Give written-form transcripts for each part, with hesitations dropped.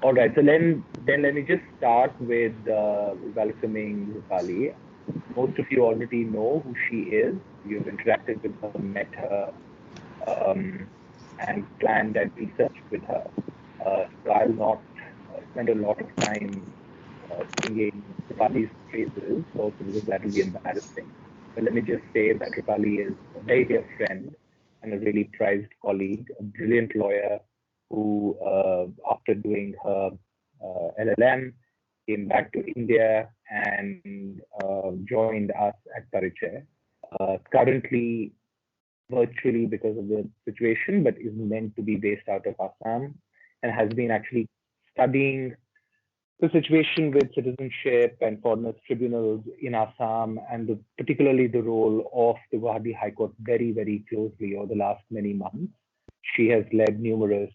All right, so then let me just start with welcoming Rupali. Most of you already know who she is. You've interacted with her, met her, and planned and researched with her. So I'll not spend a lot of time singing Rupali's praises, also because that will be embarrassing. But let me just say that Rupali is a very dear friend and a really prized colleague, a brilliant lawyer who, after doing her LL.M, came back to India and joined us at Parichay. Currently, virtually because of the situation, but is meant to be based out of Assam and has been actually studying the situation with citizenship and foreigners tribunals in Assam, and particularly the role of the Gauhati High Court very, very closely over the last many months. She has led numerous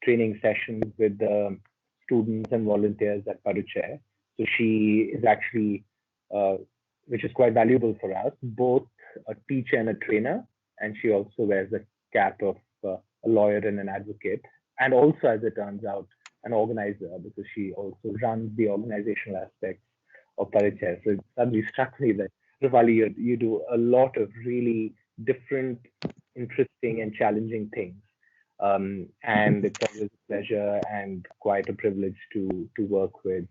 training sessions with the students and volunteers at Parichay. So she is actually, which is quite valuable for us, both a teacher and a trainer, and she also wears the cap of a lawyer and an advocate, and also, as it turns out, an organizer, because she also runs the organizational aspects of Parichay. So it suddenly struck me that, Rupali, you do a lot of really different, interesting and challenging things. And it's always a pleasure and quite a privilege to work with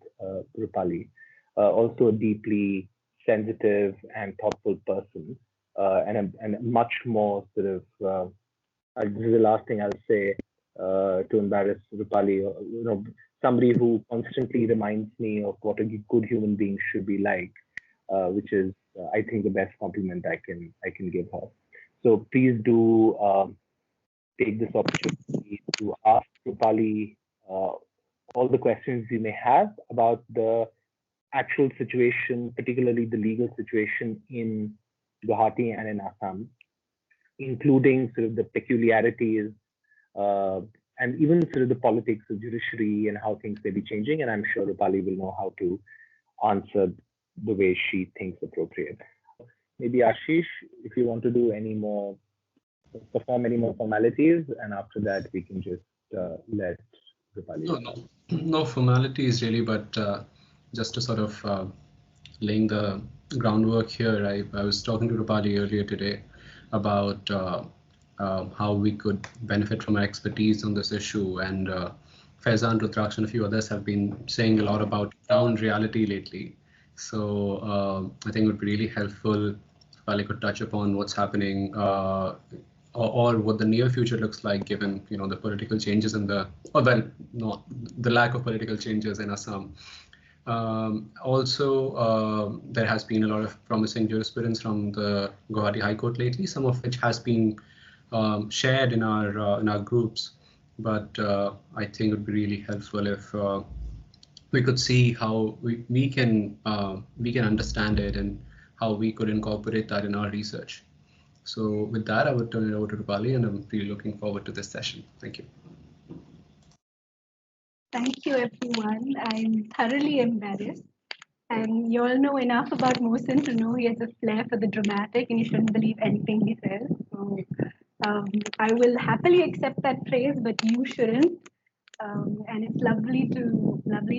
Rupali. Also a deeply sensitive and thoughtful person, and a much more sort of, this is the last thing I'll say, to embarrass Rupali, somebody who constantly reminds me of what a good human being should be like, which is, I think, the best compliment I can give her. So please do take this opportunity to ask Rupali all the questions you may have about the actual situation, particularly the legal situation in Gauhati and in Assam, including sort of the peculiarities and even sort of the politics of judiciary and how things may be changing. And I'm sure Rupali will know how to answer the way she thinks appropriate. Maybe Ashish, if you want to do perform any more formalities, and after that we can just let Rupali. No formalities really, but just to sort of laying the groundwork here, I was talking to Rupali earlier today about how we could benefit from our expertise on this issue, and Faizan, Rudraksh, and a few others have been saying a lot about ground reality lately. So I think it would be really helpful if I could touch upon what's happening or what the near future looks like, given the political changes in the lack of political changes in Assam. Also, there has been a lot of promising jurisprudence from the Gauhati High Court lately, some of which has been shared in our groups. But I think it would be really helpful if we could see how we can understand it and how we could incorporate that in our research. So with that, I would turn it over to Rupali, and I'm really looking forward to this session. Thank you. Thank you, everyone. I'm thoroughly embarrassed. And you all know enough about Mohsin to know he has a flair for the dramatic and you shouldn't believe anything he says. So I will happily accept that praise, but you shouldn't. And it's lovely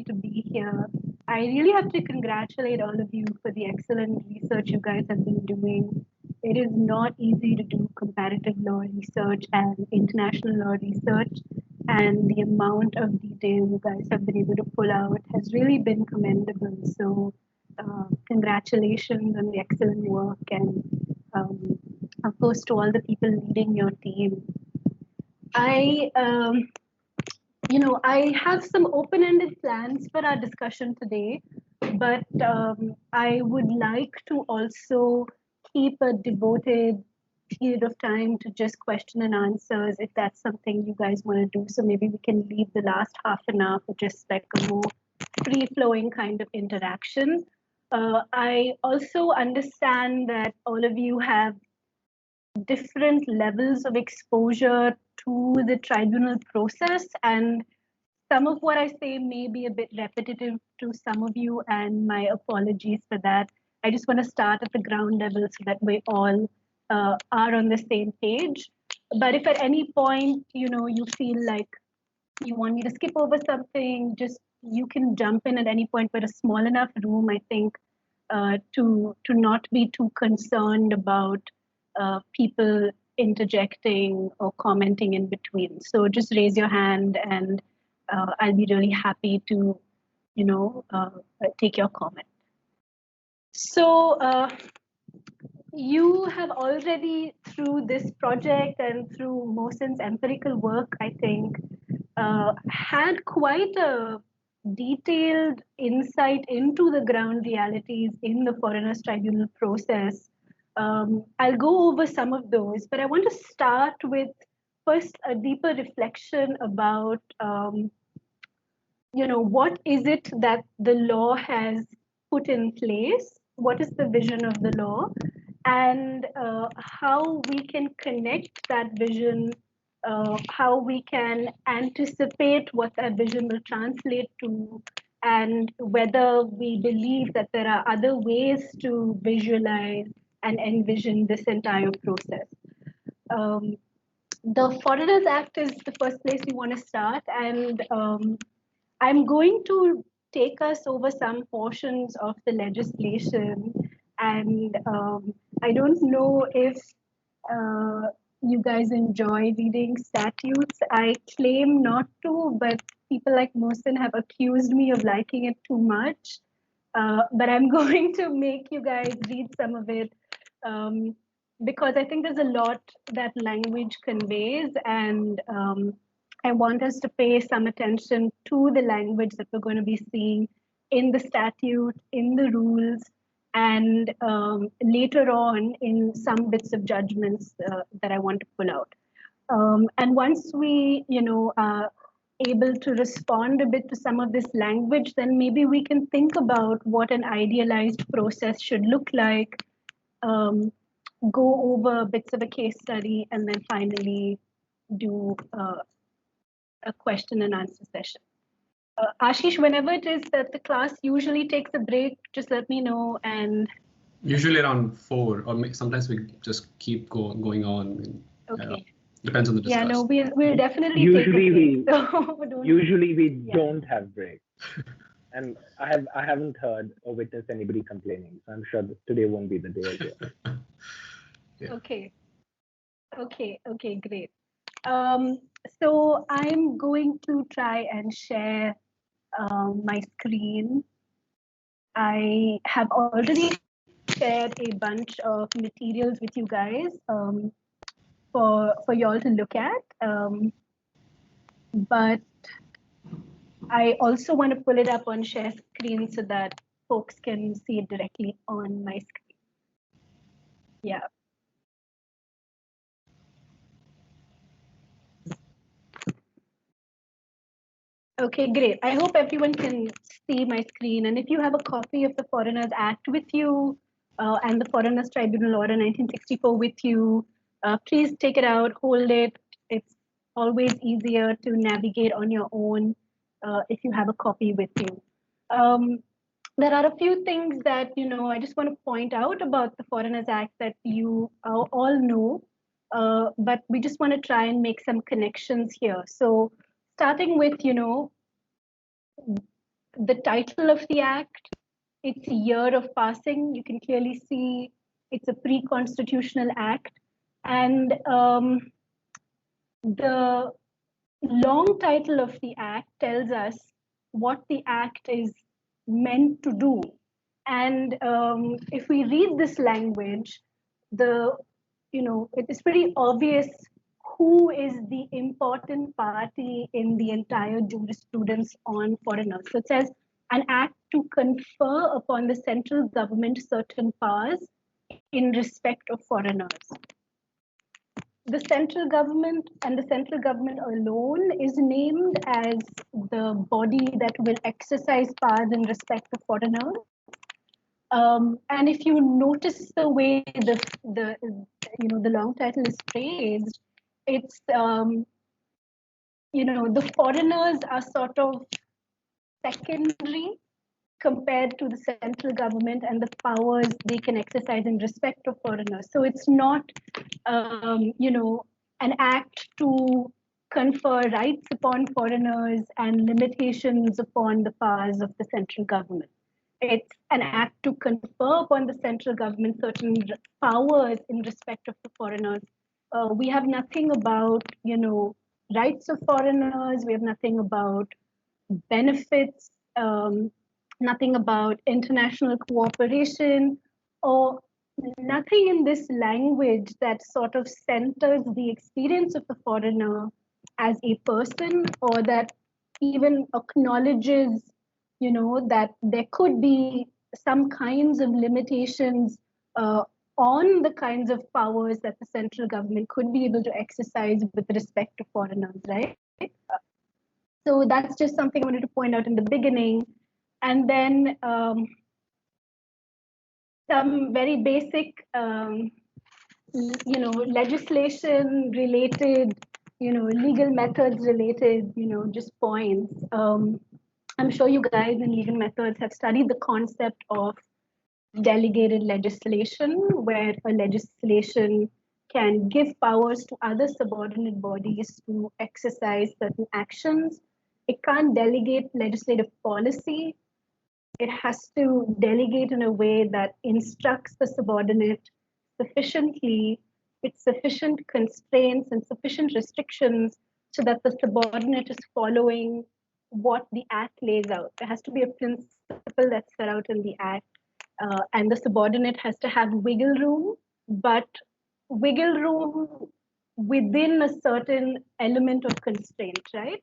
to be here. I really have to congratulate all of you for the excellent research you guys have been doing. It is not easy to do comparative law research and international law research, and the amount of detail you guys have been able to pull out has really been commendable. So congratulations on the excellent work, and of course to all the people leading your team. I have some open-ended plans for our discussion today, but I would like to also keep a devoted period of time to just question and answers, if that's something you guys want to do. So maybe we can leave the last half an hour for just like a more free-flowing kind of interaction. I also understand that all of you have different levels of exposure to the tribunal process, and some of what I say may be a bit repetitive to some of you, and my apologies for that. I just want to start at the ground level so that we all are on the same page. But if at any point, you feel like you want me to skip over something, just you can jump in at any point. But a small enough room, I think, to not be too concerned about people interjecting or commenting in between. So just raise your hand, and I'll be really happy to, take your comment. So you have already, through this project and through Mohsin's empirical work, I think, had quite a detailed insight into the ground realities in the foreigners tribunal process. I'll go over some of those, but I want to start with first a deeper reflection about what is it that the law has put in place, what is the vision of the law, and how we can connect that vision, how we can anticipate what that vision will translate to, and whether we believe that there are other ways to visualize and envision this entire process. The Foreigners Act is the first place we want to start, and I'm going to take us over some portions of the legislation, and I don't know if you guys enjoy reading statutes. I claim not to, but people like Mohsin have accused me of liking it too much. But I'm going to make you guys read some of it because I think there's a lot that language conveys, and I want us to pay some attention to the language that we're going to be seeing in the statute, in the rules, and later on in some bits of judgments that I want to pull out. And once we, are able to respond a bit to some of this language, then maybe we can think about what an idealized process should look like, go over bits of a case study, and then finally do a question and answer session. Ashish, whenever it is that the class usually takes a break, just let me know. And usually around 4, or sometimes we just keep going on. Okay. Depends on the discussion. Yeah, no, we'll definitely usually take a break. Usually we don't have breaks. And I haven't heard or witnessed anybody complaining. So I'm sure today won't be the day again. Yeah. Okay, great. So I'm going to try and share my screen. I have already shared a bunch of materials with you guys for y'all to look at. But I also want to pull it up on share screen so that folks can see it directly on my screen. Yeah. Okay, great. I hope everyone can see my screen. And if you have a copy of the Foreigners Act with you and the Foreigners Tribunal Order 1964 with you, please take it out, hold it. It's always easier to navigate on your own if you have a copy with you. There are a few things that, I just want to point out about the Foreigners Act that you all know, but we just want to try and make some connections here. So starting with, the title of the act, its year of passing, you can clearly see it's a pre-constitutional act. And the long title of the act tells us what the act is meant to do. And if we read this language, it is pretty obvious who is the important party in the entire jurisprudence on foreigners. So it says an act to confer upon the central government certain powers in respect of foreigners. The central government and the central government alone is named as the body that will exercise powers in respect of foreigners. And if you notice the way the long title is phrased, it's the foreigners are sort of secondary compared to the central government and the powers they can exercise in respect of foreigners. So it's not an act to confer rights upon foreigners and limitations upon the powers of the central government. It's an act to confer upon the central government certain powers in respect of the foreigners. We have nothing about, rights of foreigners. We have nothing about benefits, nothing about international cooperation, or nothing in this language that sort of centers the experience of the foreigner as a person, or that even acknowledges, that there could be some kinds of limitations on the kinds of powers that the central government could be able to exercise with respect to foreigners, right? So that's just something I wanted to point out in the beginning. And then some very basic, legislation related, legal methods related, just points. I'm sure you guys in legal methods have studied the concept of delegated legislation, where a legislation can give powers to other subordinate bodies to exercise certain actions. It can't delegate legislative policy. It has to delegate in a way that instructs the subordinate sufficiently, with sufficient constraints and sufficient restrictions so that the subordinate is following what the act lays out. There has to be a principle that's set out in the act, and the subordinate has to have wiggle room, but wiggle room within a certain element of constraint, right?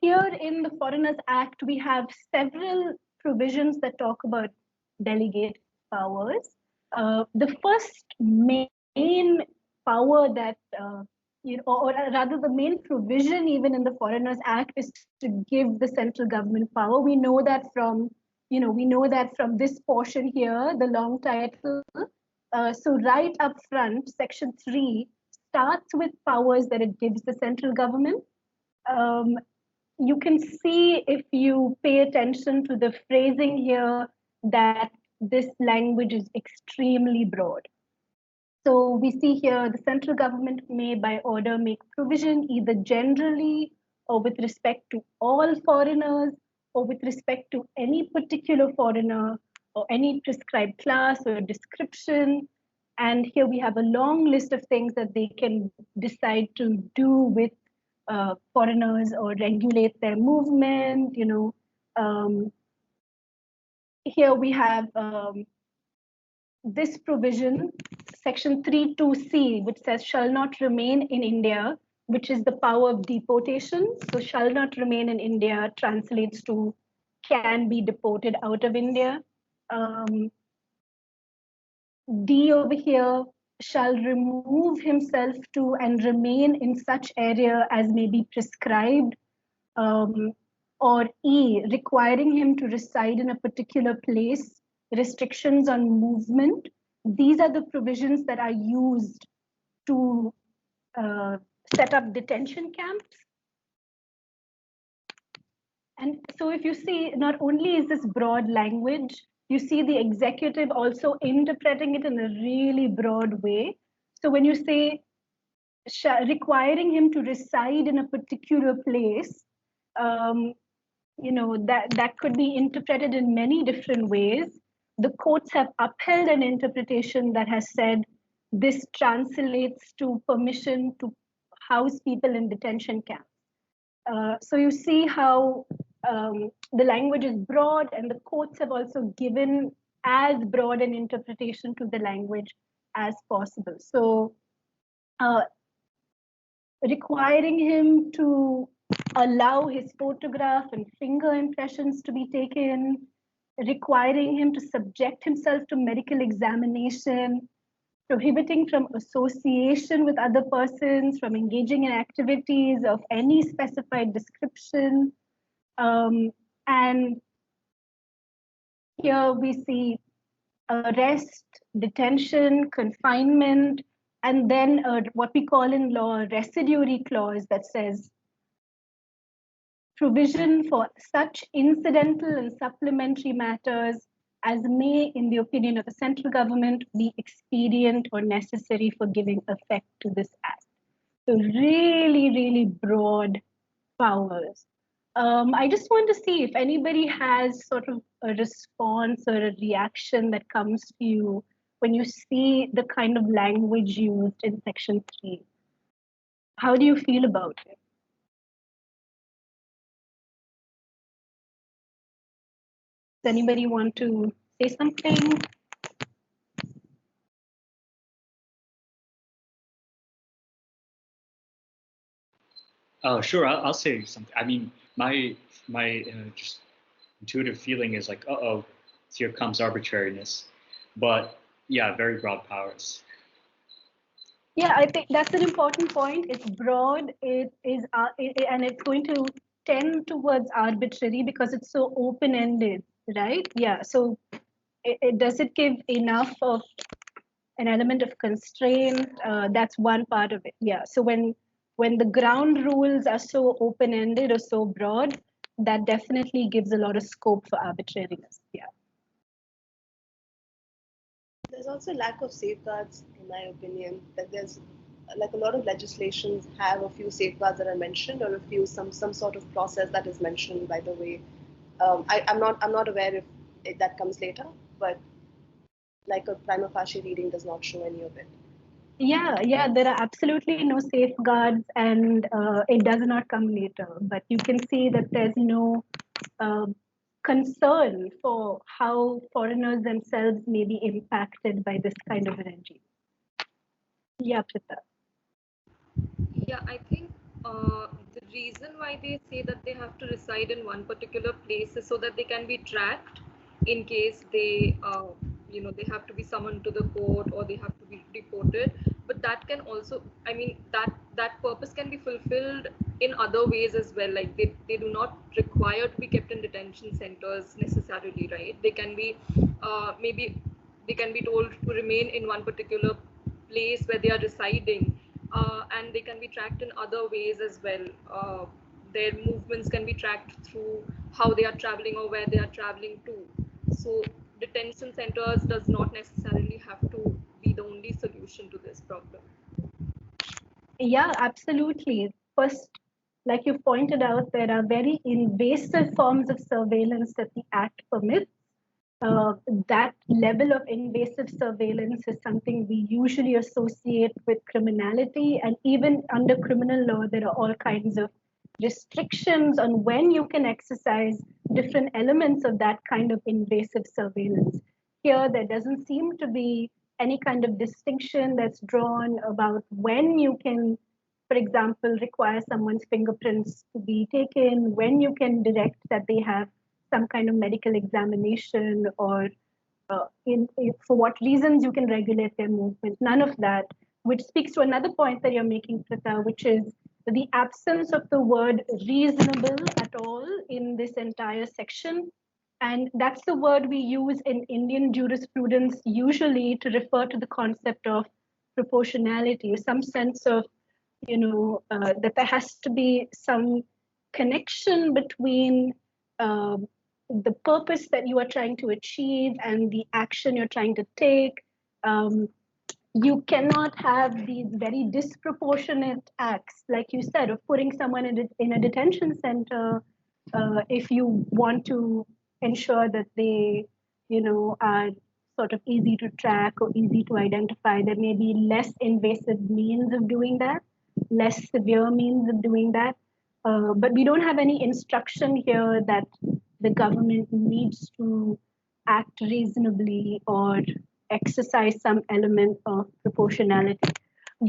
Here in the Foreigners Act, we have several provisions that talk about delegate powers. The first main power that, or rather the main provision even in the Foreigners Act is to give the central government power. We know that from, this portion here, the long title. So right up front, section 3 starts with powers that it gives the central government. You can see, if you pay attention to the phrasing here, that this language is extremely broad. So we see here the central government may by order make provision either generally or with respect to all foreigners or with respect to any particular foreigner or any prescribed class or description. And here we have a long list of things that they can decide to do with foreigners or regulate their movement. Here we have this provision, section 3(2)(c), which says shall not remain in India, which is the power of deportation. So shall not remain in India translates to can be deported out of India. D over here, shall remove himself to and remain in such area as may be prescribed, or E, requiring him to reside in a particular place, restrictions on movement. These are the provisions that are used to set up detention camps. And so if you see, not only is this broad language, you see the executive also interpreting it in a really broad way. So when you say requiring him to reside in a particular place, that could be interpreted in many different ways. The courts have upheld an interpretation that has said this translates to permission to house people in detention camps. So you see how the language is broad, and the courts have also given as broad an interpretation to the language as possible. So requiring him to allow his photograph and finger impressions to be taken, requiring him to subject himself to medical examination, prohibiting from association with other persons, from engaging in activities of any specified description. And here we see arrest, detention, confinement, and then what we call in law a residuary clause that says provision for such incidental and supplementary matters as may, in the opinion of the central government, be expedient or necessary for giving effect to this act. So really, really broad powers. I just want to see if anybody has sort of a response or a reaction that comes to you when you see the kind of language used in Section 3. How do you feel about it? Does anybody want to say something? Sure, I'll say something. I mean, my just intuitive feeling is like, uh-oh, here comes arbitrariness. But yeah, very broad powers. Yeah, I think that's an important point. It's broad, and it's going to tend towards arbitrary because it's so open-ended, right? Yeah, so does it give enough of an element of constraint? That's one part of it. Yeah, so when the ground rules are so open-ended or so broad, that definitely gives a lot of scope for arbitrariness. Yeah. There's also lack of safeguards, in my opinion, that there's like a lot of legislations have a few safeguards that are mentioned, or a few some sort of process that is mentioned. By the way, I'm not aware if that comes later, but like a prima facie reading does not show any of it. Yeah, there are absolutely no safeguards, and it does not come later. But you can see that there's no concern for how foreigners themselves may be impacted by this kind of a regime. Yeah, Prita. Yeah, I think the reason why they say that they have to reside in one particular place is so that they can be tracked in case they, they have to be summoned to the court or they have to be deported. But that can also, I mean, that purpose can be fulfilled in other ways as well. Like they do not require to be kept in detention centers necessarily, right? They can be, maybe they can be told to remain in one particular place where they are residing, and they can be tracked in other ways as well. Their movements can be tracked through how they are traveling or where they are traveling to. So detention centers does not necessarily have to be the only solution to this problem. Yeah, absolutely. First, like you pointed out, there are very invasive forms of surveillance that the Act permits. That level of invasive surveillance is something we usually associate with criminality. And even under criminal law, there are all kinds of restrictions on when you can exercise different elements of that kind of invasive surveillance. Here, there doesn't seem to be any kind of distinction that's drawn about when you can, for example, require someone's fingerprints to be taken, when you can direct that they have some kind of medical examination, or for what reasons you can regulate their movement. None of that, which speaks to another point that you're making, Prita, which is the absence of the word reasonable at all in this entire section. And that's the word we use in Indian jurisprudence usually to refer to the concept of proportionality, some sense of, that there has to be some connection between the purpose that you are trying to achieve and the action you're trying to take. You cannot have these very disproportionate acts, like you said, of putting someone in a detention center if you want to ensure that they, are sort of easy to track or easy to identify. There may be less invasive means of doing that, less severe means of doing that. But we don't have any instruction here that the government needs to act reasonably or exercise some element of proportionality.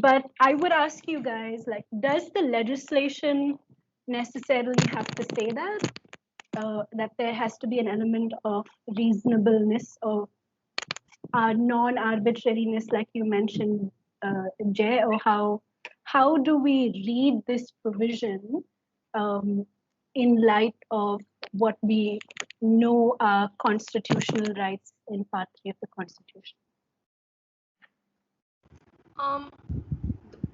But I would ask you guys, like, does the legislation necessarily have to say that? That there has to be an element of reasonableness or non-arbitrariness, like you mentioned, Jay, or how do we read this provision in light of what we know are constitutional rights in Part 3 of the Constitution?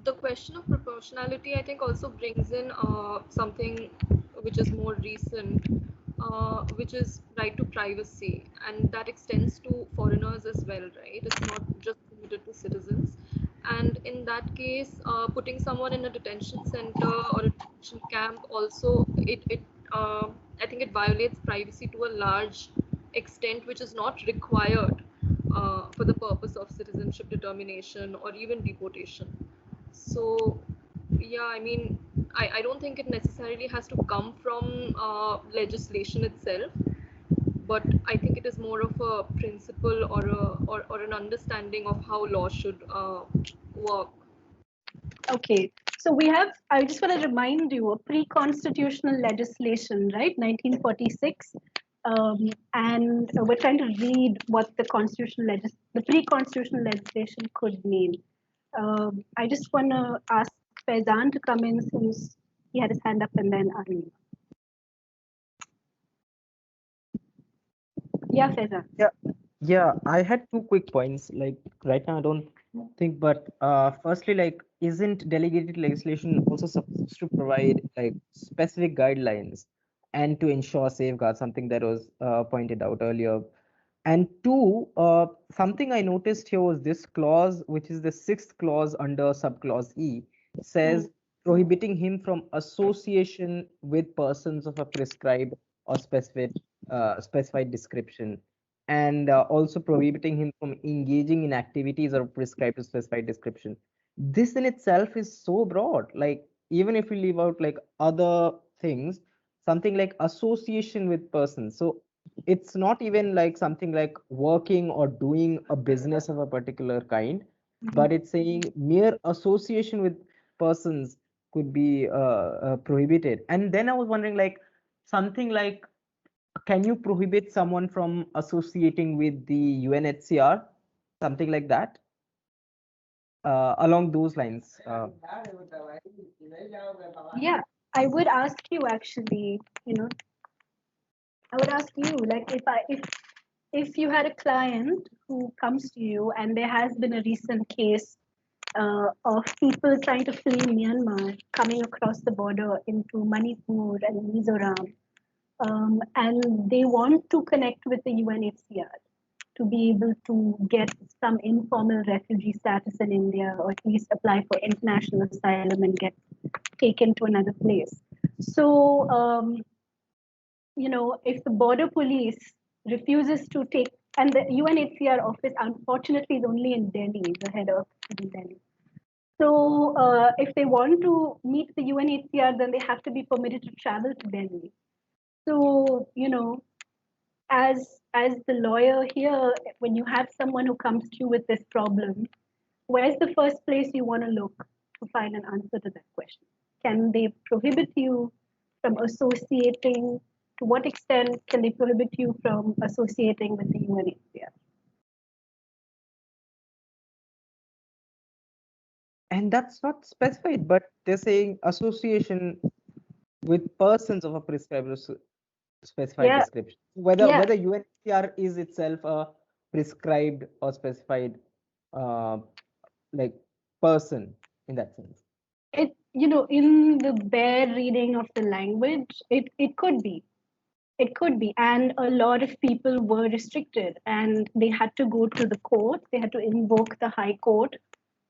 The question of proportionality, I think, also brings in something which is more recent, which is right to privacy, and that extends to foreigners as well, right? It's not just limited to citizens. And in that case, putting someone in a detention center or a detention camp also, I think it violates privacy to a large extent, which is not required for the purpose of citizenship determination or even deportation. So, yeah, I mean, I don't think it necessarily has to come from legislation itself, but I think it is more of a principle or an understanding of how law should work. Okay, so we have, I just want to remind you, a pre-constitutional legislation, right, 1946, and we're trying to read what the the pre-constitutional legislation could mean. I just want to ask Faizan to come in since he had his hand up, and then Arun. Yeah, Faizan. Yeah, I had two quick points. Like right now, I don't think, but firstly, like, isn't delegated legislation also supposed to provide like specific guidelines and to ensure safeguards, something that was pointed out earlier? And two, something I noticed here was this clause, which is the sixth clause under subclause E, says prohibiting him from association with persons of a prescribed or specified description, and also prohibiting him from engaging in activities or prescribed or specified description. This in itself is so broad. Like, even if we leave out like other things, something like association with persons. So it's not even like something like working or doing a business of a particular kind, but it's saying mere association with persons could be prohibited. And then I was wondering, like, something like, can you prohibit someone from associating with the UNHCR, something like that, along those lines? Yeah, I would ask you actually, I would ask you, like, if you had a client who comes to you and there has been a recent case of people trying to flee Myanmar coming across the border into Manipur and Mizoram, and they want to connect with the UNHCR to be able to get some informal refugee status in India, or at least apply for international asylum and get taken to another place. So, if the border police refuses to take, and the UNHCR office unfortunately is only in Delhi, the head office is in Delhi. So if they want to meet the UNHCR, then they have to be permitted to travel to Delhi. So, as the lawyer here, when you have someone who comes to you with this problem, where's the first place you want to look to find an answer to that question? Can they prohibit you from associating? To what extent can they prohibit you from associating with the UNHCR? And that's not specified, but they're saying association with persons of a prescribed or specified description. Whether UNHCR is itself a prescribed or specified like person in that sense. In the bare reading of the language, it could be. It could be. And a lot of people were restricted and they had to go to the court. They had to invoke the High Court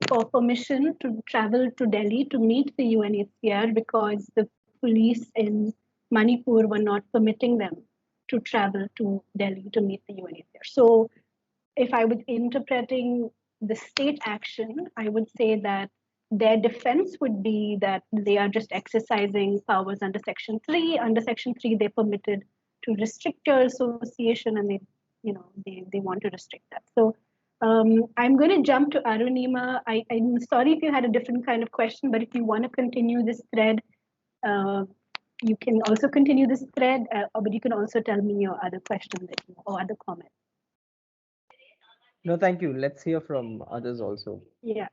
for permission to travel to Delhi to meet the UNHCR because the police in Manipur were not permitting them to travel to Delhi to meet the UNHCR. So if I was interpreting the state action, I would say that their defense would be that they are just exercising powers under Section 3. Under Section 3, they're permitted to restrict your association, and they want to restrict that. So I'm going to jump to Arunima. I'm sorry if you had a different kind of question, but if you want to continue this thread, you can also continue this thread, but you can also tell me your other question or other comment. No, thank you. Let's hear from others also. Yeah.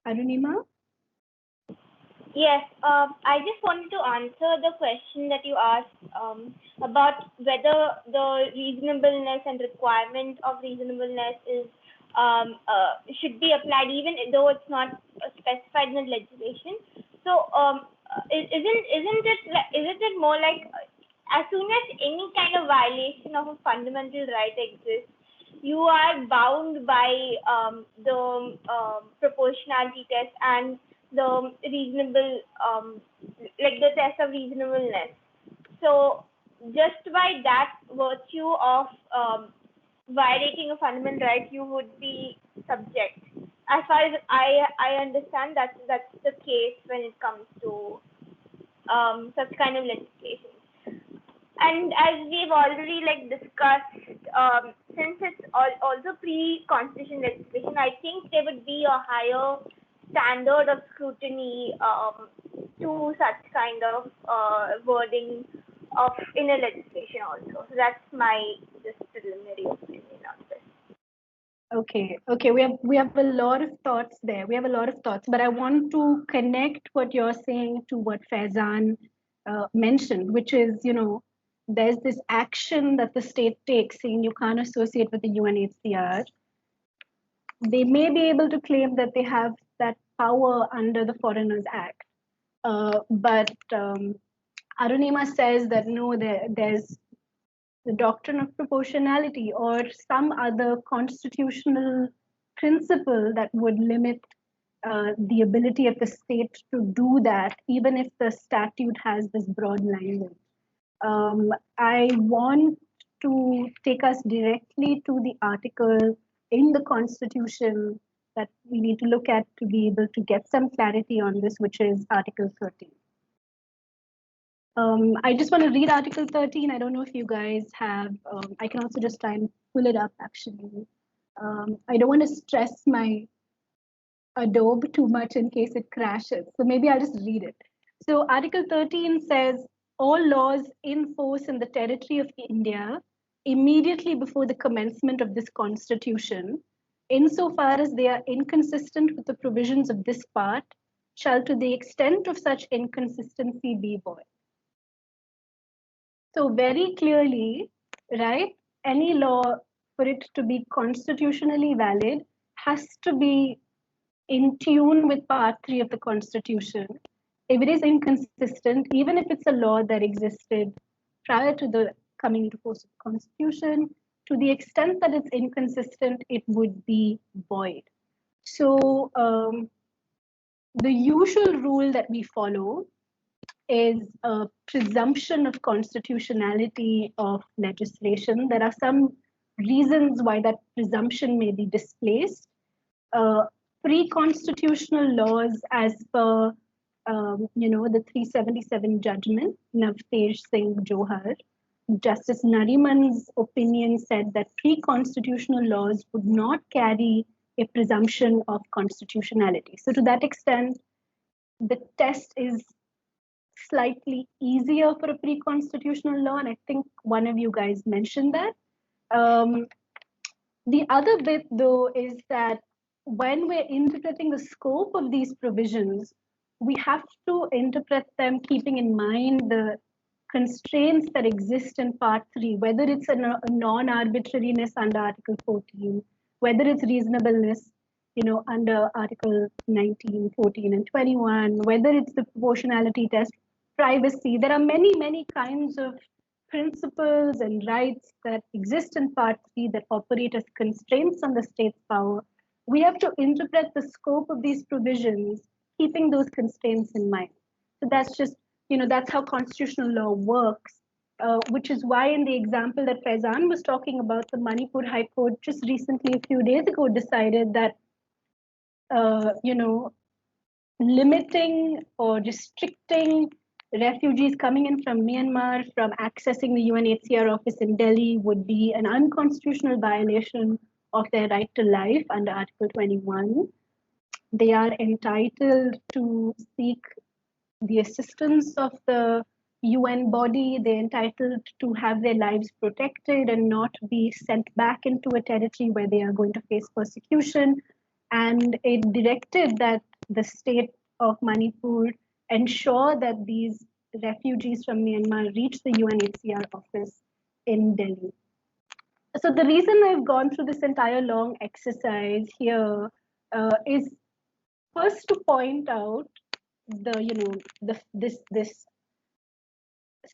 Arunima? Yes, I just wanted to answer the question that you asked about whether the reasonableness and requirement of reasonableness is should be applied even though it's not specified in the legislation. So, isn't it more like as soon as any kind of violation of a fundamental right exists, you are bound by the proportionality test and the reasonable, like the test of reasonableness. So just by that virtue of violating a fundamental right, you would be subject. As far as I understand, that's the case when it comes to such kind of legislation. And as we've already discussed, since it's also pre-constitution legislation, I think there would be a higher standard of scrutiny to such kind of wording in a legislation also. So that's my just preliminary opinion on this. Okay, we have a lot of thoughts there. We have a lot of thoughts, but I want to connect what you're saying to what Faizan mentioned, which is, there's this action that the state takes saying you can't associate with the UNHCR. They may be able to claim that they have that power under the Foreigners Act, but Arunima says that no, there's the doctrine of proportionality or some other constitutional principle that would limit the ability of the state to do that, even if the statute has this broad language. I want to take us directly to the article in the Constitution that we need to look at to be able to get some clarity on this, which is Article 13. I just want to read Article 13. I don't know if you guys have, I can also just try and pull it up actually. I don't want to stress my Adobe too much in case it crashes. So maybe I'll just read it. So Article 13 says, all laws in force in the territory of India immediately before the commencement of this constitution, insofar as they are inconsistent with the provisions of this part, shall to the extent of such inconsistency be void. So very clearly, right, any law for it to be constitutionally valid has to be in tune with part 3 of the Constitution. If it is inconsistent, even if it's a law that existed prior to the coming into force of the Constitution, to the extent that it's inconsistent, it would be void. So the usual rule that we follow is a presumption of constitutionality of legislation. There are some reasons why that presumption may be displaced. Pre-constitutional laws, as per the 377 judgment, Navtej Singh Johar, Justice Nariman's opinion said that pre-constitutional laws would not carry a presumption of constitutionality. So to that extent, the test is slightly easier for a pre-constitutional law, and I think one of you guys mentioned that. The other bit, though, is that when we're interpreting the scope of these provisions, we have to interpret them keeping in mind the constraints that exist in Part 3, whether it's a non-arbitrariness under Article 14, whether it's reasonableness, under Article 19, 14, and 21, whether it's the proportionality test, privacy. There are many, many kinds of principles and rights that exist in Part 3 that operate as constraints on the state's power. We have to interpret the scope of these provisions, keeping those constraints in mind. So that's just, that's how constitutional law works, which is why in the example that Faizan was talking about, the Manipur High Court just recently, a few days ago, decided that, limiting or restricting refugees coming in from Myanmar from accessing the UNHCR office in Delhi would be an unconstitutional violation of their right to life under Article 21. They are entitled to seek the assistance of the UN body. They're entitled to have their lives protected and not be sent back into a territory where they are going to face persecution. And it directed that the state of Manipur ensure that these refugees from Myanmar reach the UNHCR office in Delhi. So the reason I've gone through this entire long exercise here is first to point out this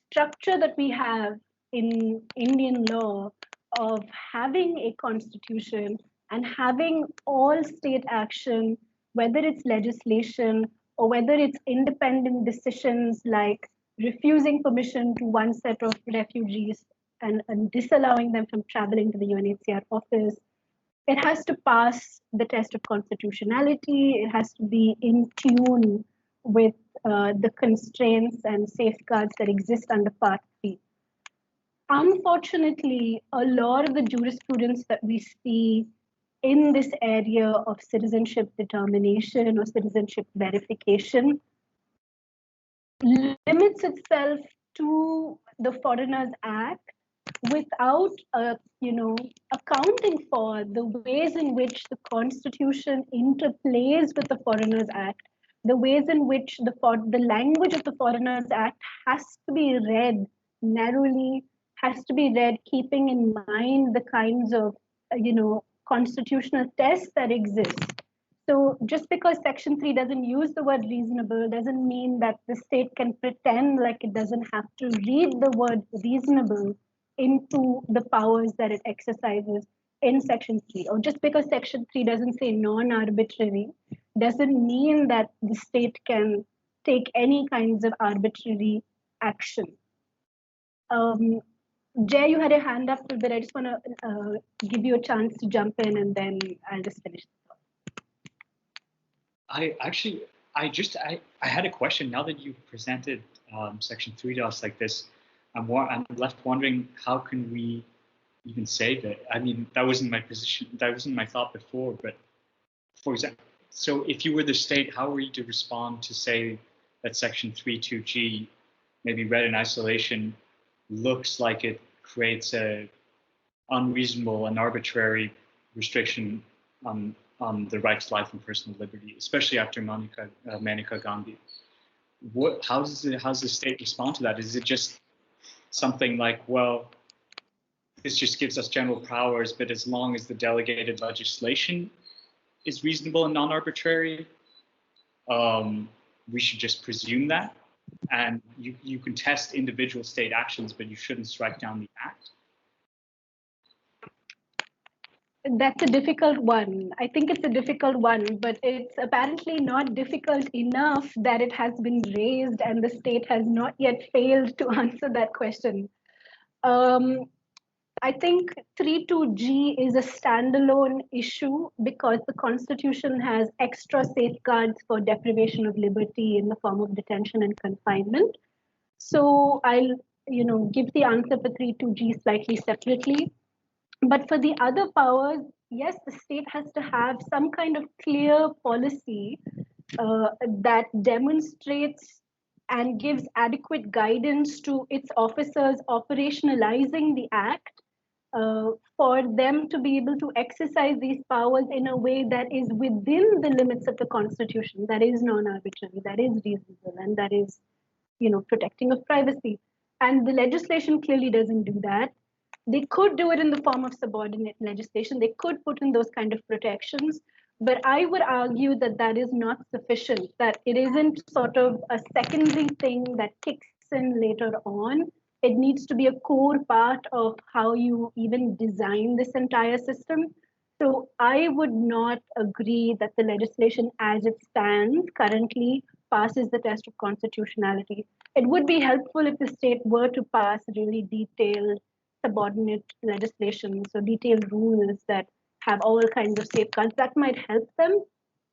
structure that we have in Indian law, of having a constitution and having all state action, whether it's legislation or whether it's independent decisions like refusing permission to one set of refugees and disallowing them from traveling to the UNHCR office, it has to pass the test of constitutionality. It has to be in tune with the constraints and safeguards that exist under Part 3. Unfortunately, a lot of the jurisprudence that we see in this area of citizenship determination or citizenship verification limits itself to the Foreigners Act without accounting for the ways in which the Constitution interplays with the Foreigners Act, the ways in which the language of the Foreigners Act has to be read narrowly, has to be read keeping in mind the kinds of constitutional tests that exist. So just because Section 3 doesn't use the word reasonable doesn't mean that the state can pretend like it doesn't have to read the word reasonable into the powers that it exercises in Section 3. Or just because Section 3 doesn't say non-arbitrary doesn't mean that the state can take any kinds of arbitrary action. Jay, you had a hand up, but I just want to give you a chance to jump in and then I'll just finish. I had a question. Now that you've presented Section 3 to us like this, I'm left wondering, how can we even say that? I mean, that wasn't my position. That wasn't my thought before. But for example, so if you were the state, how were you to respond to say that Section 3.2g, maybe read in isolation, looks like it creates a unreasonable and arbitrary restriction on the right to life and personal liberty, especially after Maneka Gandhi? How does the state respond to that? Is it just something like, well, this just gives us general powers, but as long as the delegated legislation is reasonable and non-arbitrary, we should just presume that? And you can test individual state actions, but you shouldn't strike down the act? That's a difficult one. I think it's a difficult one, but it's apparently not difficult enough that it has been raised and the state has not yet failed to answer that question. I think 3.2g is a standalone issue because the Constitution has extra safeguards for deprivation of liberty in the form of detention and confinement. So I'll give the answer for 3.2g slightly separately. But for the other powers, yes, the state has to have some kind of clear policy that demonstrates and gives adequate guidance to its officers operationalizing the act for them to be able to exercise these powers in a way that is within the limits of the Constitution, that is non-arbitrary, that is reasonable, and that is, protecting of privacy. And the legislation clearly doesn't do that. They could do it in the form of subordinate legislation. They could put in those kind of protections, but I would argue that that is not sufficient, that it isn't sort of a secondary thing that kicks in later on. It needs to be a core part of how you even design this entire system. So I would not agree that the legislation as it stands currently passes the test of constitutionality. It would be helpful if the state were to pass really detailed subordinate legislation, so detailed rules that have all kinds of safeguards. That might help them.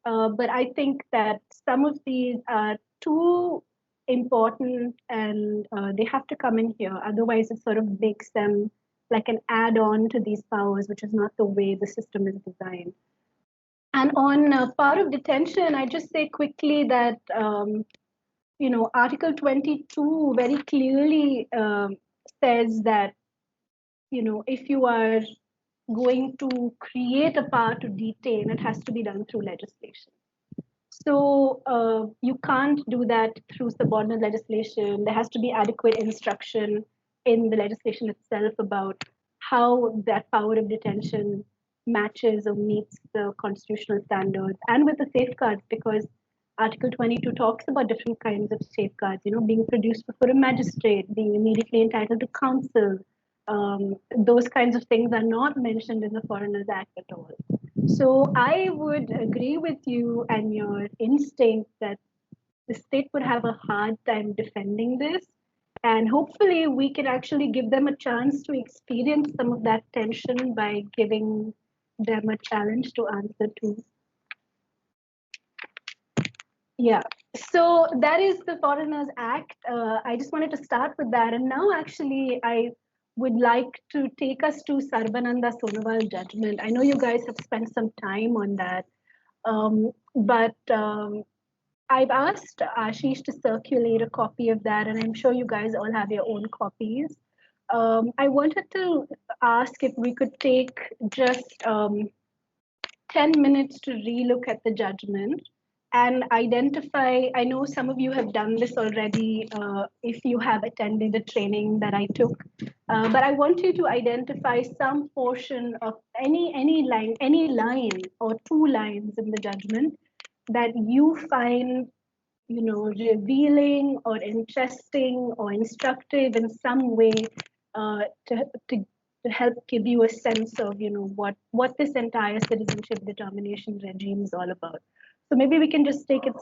But I think that some of these are too important and they have to come in here. Otherwise, it sort of makes them like an add-on to these powers, which is not the way the system is designed. And on power of detention, I just say quickly that, Article 22 very clearly says that, if you are going to create a power to detain, it has to be done through legislation. So you can't do that through subordinate legislation. There has to be adequate instruction in the legislation itself about how that power of detention matches or meets the constitutional standards and with the safeguards, because Article 22 talks about different kinds of safeguards, being produced before a magistrate, being immediately entitled to counsel, those kinds of things are not mentioned in the Foreigners Act at all. So I would agree with you and your instinct that the state would have a hard time defending this. And hopefully we can actually give them a chance to experience some of that tension by giving them a challenge to answer to. Yeah, so that is the Foreigners Act. I just wanted to start with that. And now actually I would like to take us to Sarvananda Sonowal judgment. I know you guys have spent some time on that, but I've asked Ashish to circulate a copy of that, and I'm sure you guys all have your own copies. I wanted to ask if we could take just 10 minutes to relook at the judgment and identify. I know some of you have done this already if you have attended a training that I took, but I want you to identify some portion of any line or two lines in the judgment that you find, you know, revealing or interesting or instructive in some way to help give you a sense of, you know, what this entire citizenship determination regime is all about. So maybe we can just take it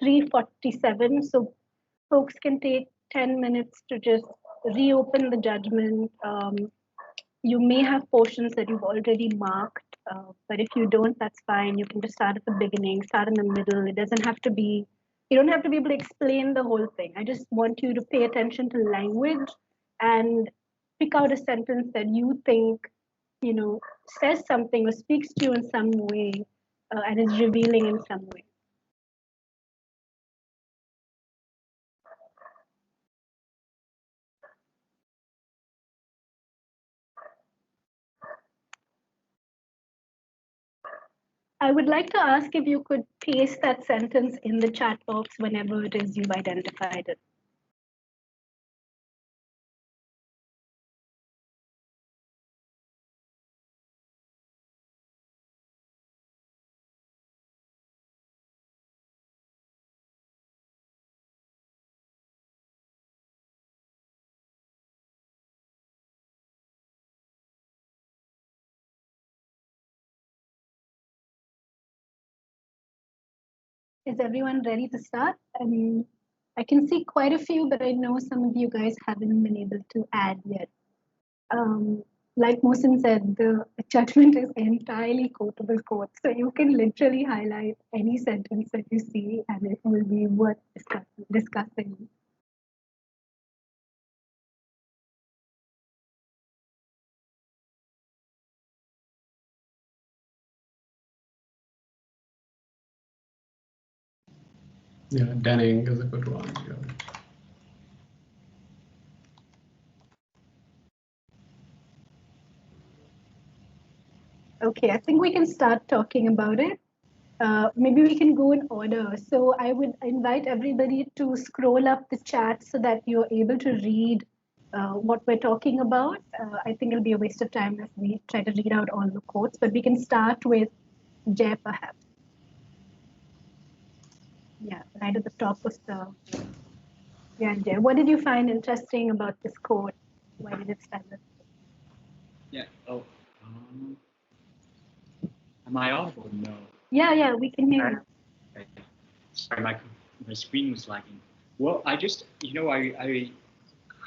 3:47, so folks can take 10 minutes to just reopen the judgment. You may have portions that you've already marked, but if you don't, that's fine. You can just start at the beginning, start in the middle. It doesn't have to be, you don't have to be able to explain the whole thing. I just want you to pay attention to language and pick out a sentence that you think, you know, says something or speaks to you in some way and is revealing in some way. I would like to ask if you could paste that sentence in the chat box whenever it is you've identified it. Is everyone ready to start? I mean, I can see quite a few, but I know some of you guys haven't been able to add yet. Like Mohsin said, the judgment is entirely quotable quote. So you can literally highlight any sentence that you see and it will be worth discussing. Yeah, Denning is a good one. Yeah. Okay, I think we can start talking about it. Maybe we can go in order. So I would invite everybody to scroll up the chat so that you're able to read what we're talking about. I think it'll be a waste of time if we try to read out all the quotes, but we can start with Jay perhaps. Yeah, right at the top was the, yeah, Jay. What did you find interesting about this quote? Why did it stand up? Yeah, am I audible? No. Yeah, we can hear you. Okay. Sorry, my screen was lagging. Well, I just, you know, I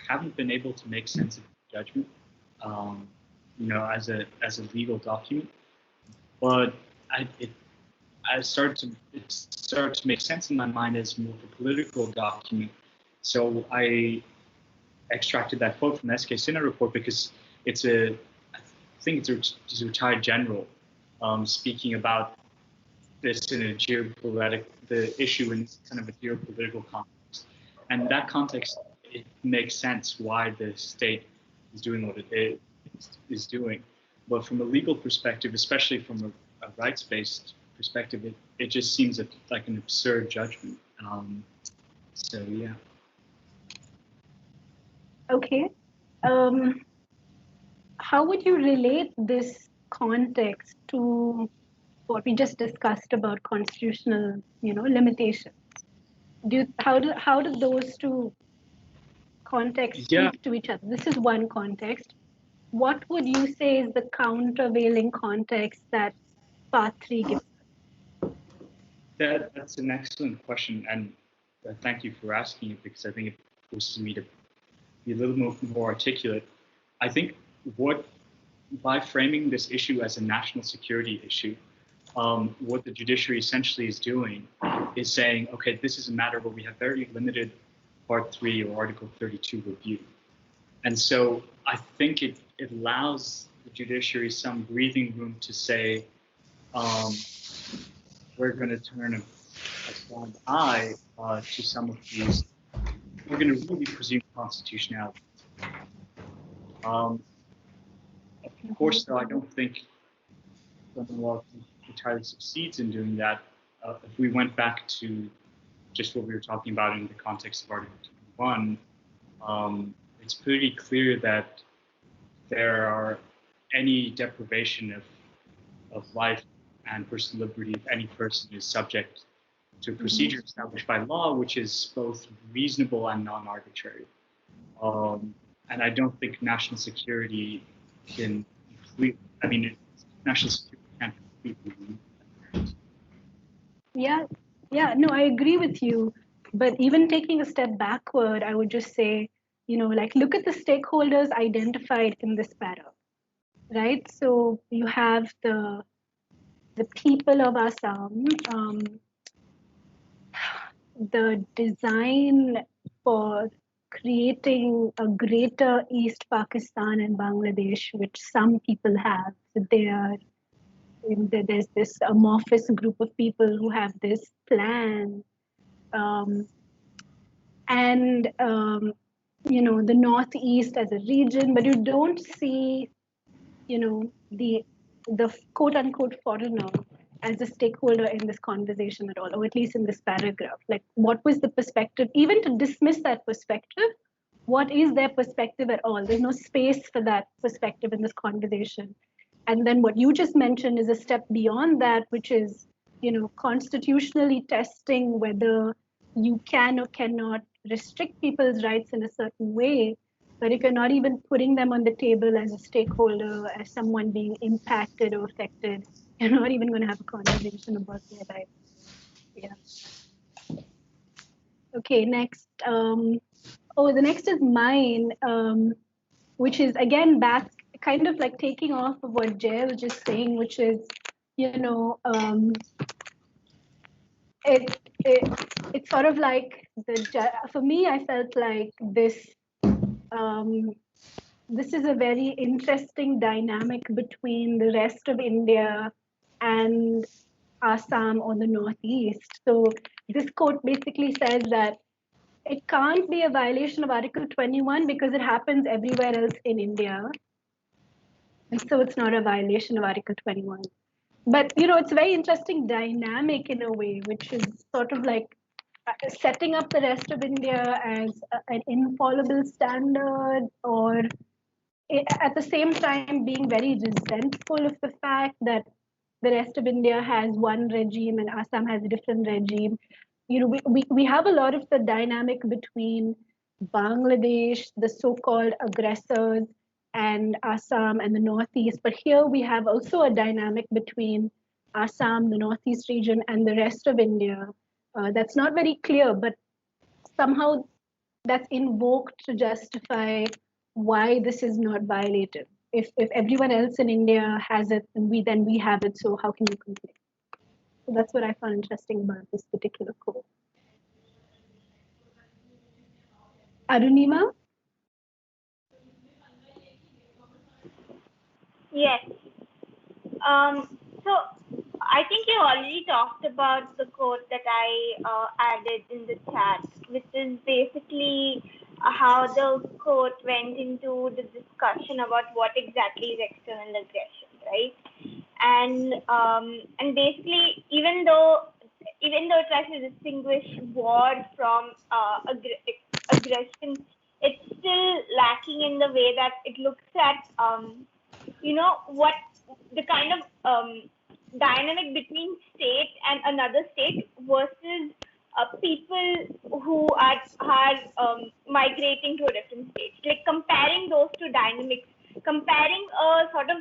haven't been able to make sense of judgment, you know, as a legal document, but it started to make sense in my mind as more of a political document. So I extracted that quote from the SK Sinha report because I think it's a retired general speaking about this in a the issue in kind of a geopolitical context. And in that context, it makes sense why the state is doing what it is doing. But from a legal perspective, especially from a rights-based perspective, it just seems like an absurd judgment. So yeah. Okay. How would you relate this context to what we just discussed about constitutional, you know, limitations? How do those two contexts speak to each other? This is one context. what would you say is the countervailing context that Part 3 gives? That's an excellent question, and thank you for asking it, because I think it forces me to be a little more articulate. I think by framing this issue as a national security issue, what the judiciary essentially is doing is saying, okay, this is a matter where we have very limited Part 3 or Article 32 review. And so I think it allows the judiciary some breathing room to say, we're going to turn a blind eye to some of these. We're going to really presume constitutionality. Of course, though, I don't think Sonowal entirely succeeds in doing that. If we went back to just what we were talking about in the context of Article 21, it's pretty clear that there are any deprivation of life and personal liberty if any person is subject to a procedure established by law, which is both reasonable and non-arbitrary. And I don't think national security can completely, national security can't completely remove that. Yeah, no, I agree with you. But even taking a step backward, I would just say, look at the stakeholders identified in this para, right? So you have the people of Assam, the design for creating a greater East Pakistan and Bangladesh, which some people have. So there's this amorphous group of people who have this plan. The Northeast as a region, but you don't see, the quote unquote foreigner as a stakeholder in this conversation at all, or at least in this paragraph. Like, what was the perspective? Even to dismiss that perspective, what is their perspective at all? There's no space for that perspective in this conversation. And then what you just mentioned is a step beyond that, which is, constitutionally testing whether you can or cannot restrict people's rights in a certain way. But if you're not even putting them on the table as a stakeholder, as someone being impacted or affected, you're not even going to have a conversation about their rights. Yeah. Okay, next. The next is mine, which is again back, kind of like taking off of what Jay was just saying, which is, it's sort of like for me, I felt like this is a very interesting dynamic between the rest of India and Assam or the Northeast. So this court basically says that it can't be a violation of Article 21 because it happens everywhere else in India. And so it's not a violation of Article 21. But, it's a very interesting dynamic in a way, which is sort of like setting up the rest of India as an infallible standard, or at the same time being very resentful of the fact that the rest of India has one regime and Assam has a different regime. We have a lot of the dynamic between Bangladesh, the so-called aggressors, and Assam and the Northeast. But here we have also a dynamic between Assam, the Northeast region, and the rest of India. That's not very clear, but somehow that's invoked to justify why this is not violated. If everyone else in India has it, and then we have it, so how can you complain? So that's what I found interesting about this particular code. Arunima? Yes. So I think you already talked about the quote that I added in the chat, which is basically how the court went into the discussion about what exactly is external aggression, right? And basically, even though it tries to distinguish war from aggression, it's still lacking in the way that it looks at what the kind of dynamic between state and another state versus people who are migrating to a different state. Like comparing those two dynamics comparing a sort of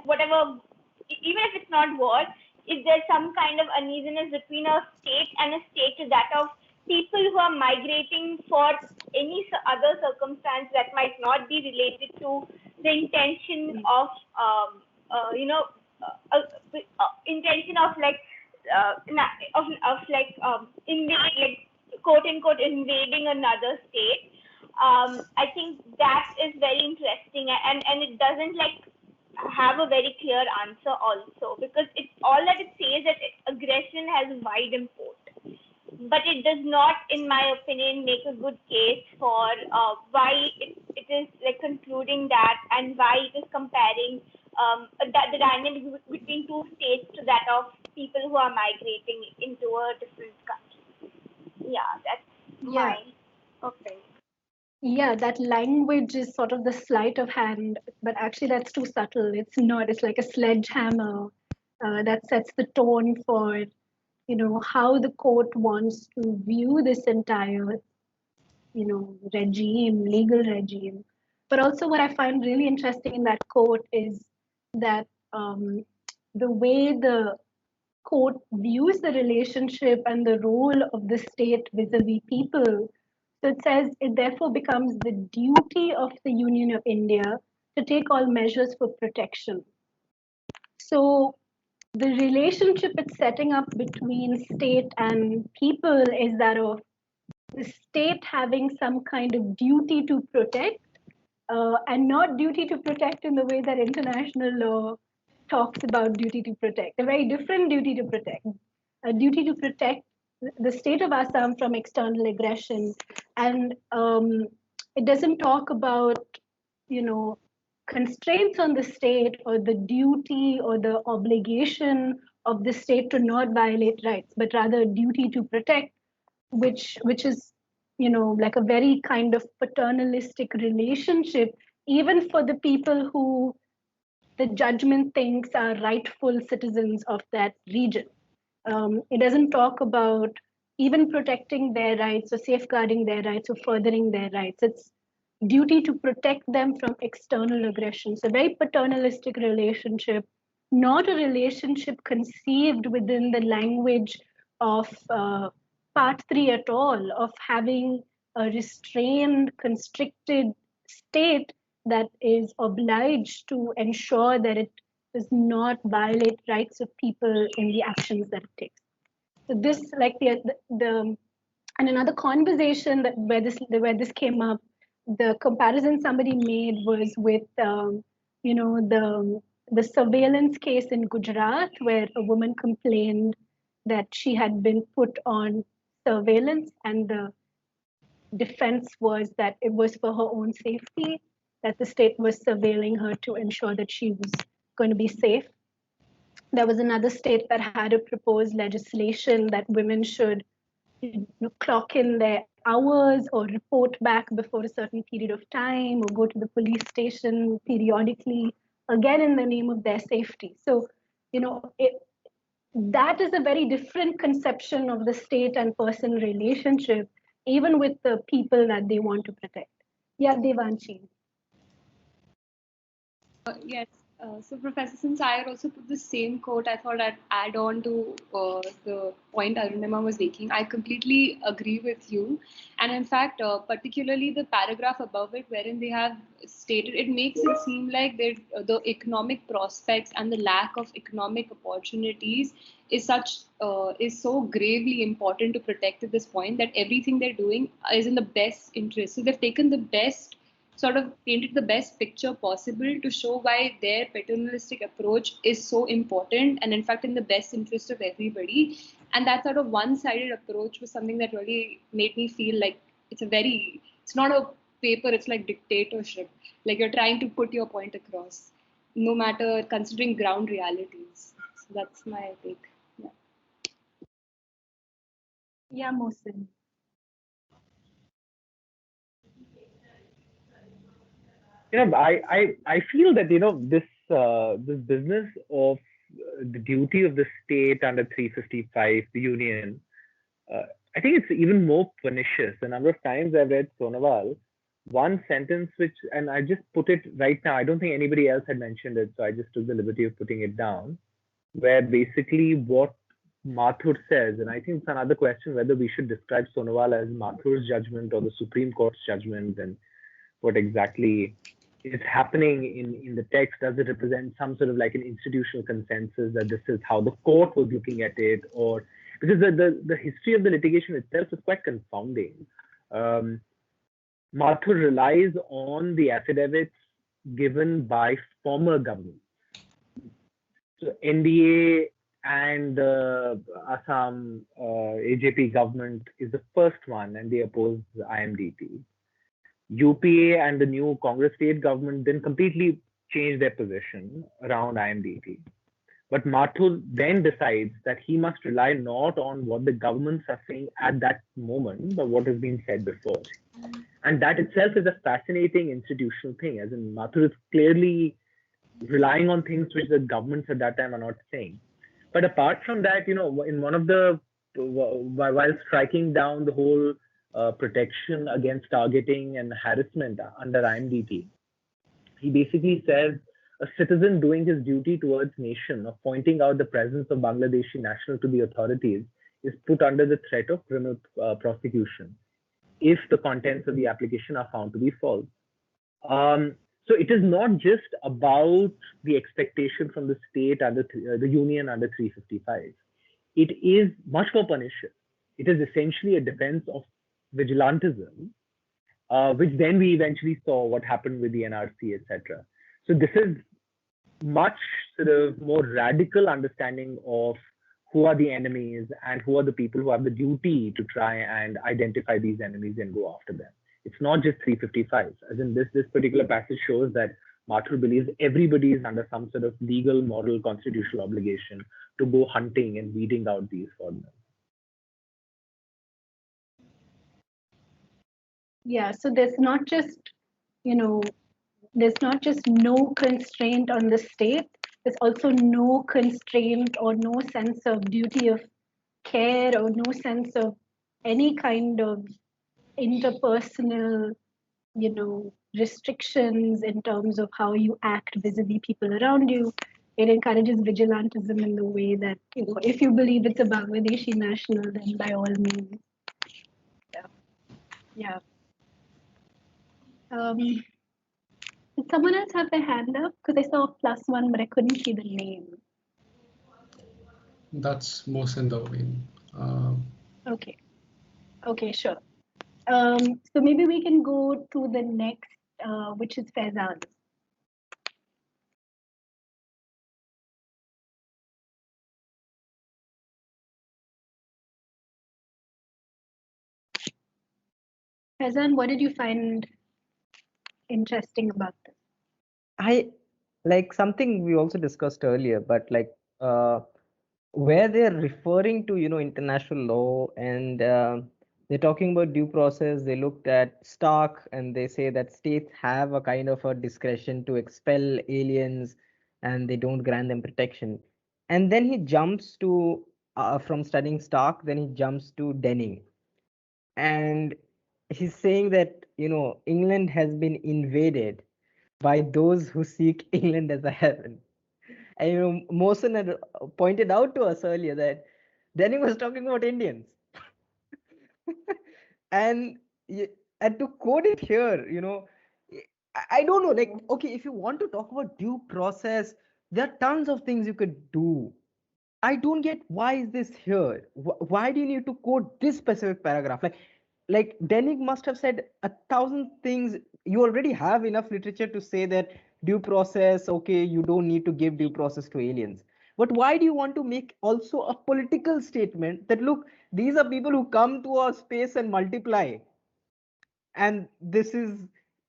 whatever, even if it's not war, is there some kind of uneasiness between a state and a state to that of people who are migrating for any other circumstance that might not be related to the intention of intention of quote unquote invading another state. I think that is very interesting, and it doesn't have a very clear answer also, because it's all that it says that aggression has wide import, but it does not, in my opinion, make a good case for why it is concluding that, and why it is comparing the dynamic between two states to that of people who are migrating into a different country. Yeah, that's my opinion. Yeah, that language is sort of the sleight of hand, but actually that's too subtle. It's not. It's like a sledgehammer that sets the tone for, how the court wants to view this entire, legal regime. But also what I find really interesting in that quote is that the way the court views the relationship and the role of the state vis-a-vis people. So it says it therefore becomes the duty of the Union of India to take all measures for protection. So the relationship it's setting up between state and people is that of the state having some kind of duty to protect, and not duty to protect in the way that international law talks about duty to protect, a very different duty to protect, a duty to protect the state of Assam from external aggression. And it doesn't talk about, constraints on the state or the duty or the obligation of the state to not violate rights, but rather a duty to protect, which is, like a very kind of paternalistic relationship, even for the people who the judgment thinks are rightful citizens of that region. It doesn't talk about even protecting their rights or safeguarding their rights or furthering their rights. It's duty to protect them from external aggression. So very paternalistic relationship, not a relationship conceived within the language of Part 3 at all, of having a restrained, constricted state that is obliged to ensure that it does not violate rights of people in the actions that it takes. So this, like the and another conversation that where this came up, the comparison somebody made was with the surveillance case in Gujarat, where a woman complained that she had been put on surveillance, and the defense was that it was for her own safety, that the state was surveilling her to ensure that she was going to be safe. There was another state that had a proposed legislation that women should clock in their hours or report back before a certain period of time or go to the police station periodically, again in the name of their safety. So, that is a very different conception of the state and person relationship, even with the people that they want to protect. Yeah, Devanshi. Yes. So, Professor, since I had also put the same quote, I thought I'd add on to the point Arunima was making. I completely agree with you. And in fact, particularly the paragraph above it, wherein they have stated, it makes it seem like the economic prospects and the lack of economic opportunities is so gravely important to protect at this point, that everything they're doing is in the best interest. So they've taken the best, sort of painted the best picture possible to show why their paternalistic approach is so important and in fact in the best interest of everybody. And that sort of one-sided approach was something that really made me feel like it's not a paper, it's like dictatorship. Like you're trying to put your point across, no matter considering ground realities. So that's my take. Yeah, Mohsin. I feel that this business of the duty of the state under 355, the union, I think it's even more pernicious. A number of times I've read Sonowal, one sentence which, and I just put it right now, I don't think anybody else had mentioned it, so I just took the liberty of putting it down, where basically what Mathur says, and I think it's another question whether we should describe Sonowal as Mathur's judgment or the Supreme Court's judgment, and what exactly is happening in the text. Does it represent some sort of like an institutional consensus that this is how the court was looking at it, or because the history of the litigation itself is quite confounding. Mathur relies on the affidavits given by former governments. So NDA and Assam AJP government is the first one, and they oppose IMDT. UPA and the new Congress state government then completely changed their position around IMDT. But Mathur then decides that he must rely not on what the governments are saying at that moment, but what has been said before. And that itself is a fascinating institutional thing, as in Mathur is clearly relying on things which the governments at that time are not saying. But apart from that, in one of the, while striking down the whole protection against targeting and harassment under IMDT, he basically says a citizen doing his duty towards nation of pointing out the presence of Bangladeshi national to the authorities is put under the threat of criminal prosecution if the contents of the application are found to be false. So it is not just about the expectation from the state and the union under 355. It is much more pernicious. It is essentially a defense of vigilantism, which then we eventually saw what happened with the NRC, etc. So this is much sort of more radical understanding of who are the enemies and who are the people who have the duty to try and identify these enemies and go after them. It's not just 355. As in this particular passage shows that Mathur believes everybody is under some sort of legal, moral, constitutional obligation to go hunting and weeding out these foreigners. Yeah, so there's not just, there's not just no constraint on the state, there's also no constraint or no sense of duty of care or no sense of any kind of interpersonal, restrictions in terms of how you act vis-a-vis people around you. It encourages vigilantism in the way that, if you believe it's a Bangladeshi national, then by all means. Yeah. Did someone else have their hand up? Because I saw a +1, but I couldn't see the name. That's Mohsen Dawin. Okay. Okay, sure. So maybe we can go to the next, which is Faizan. Faizan, what did you find interesting about this? I like something we also discussed earlier, but like where they're referring to international law and they're talking about due process. They looked at Stark and they say that states have a kind of a discretion to expel aliens and they don't grant them protection. And then he jumps to from studying Stark, then he jumps to Denning, and he's saying that England has been invaded by those who seek England as a heaven. And Mohsen had pointed out to us earlier that Denning was talking about Indians. and to quote it here, I don't know, like, okay, if you want to talk about due process, there are tons of things you could do. I don't get why is this here? Why do you need to quote this specific paragraph? Like Denning must have said 1,000 things. You already have enough literature to say that due process, okay, you don't need to give due process to aliens. But why do you want to make also a political statement that, look, these are people who come to our space and multiply, and this is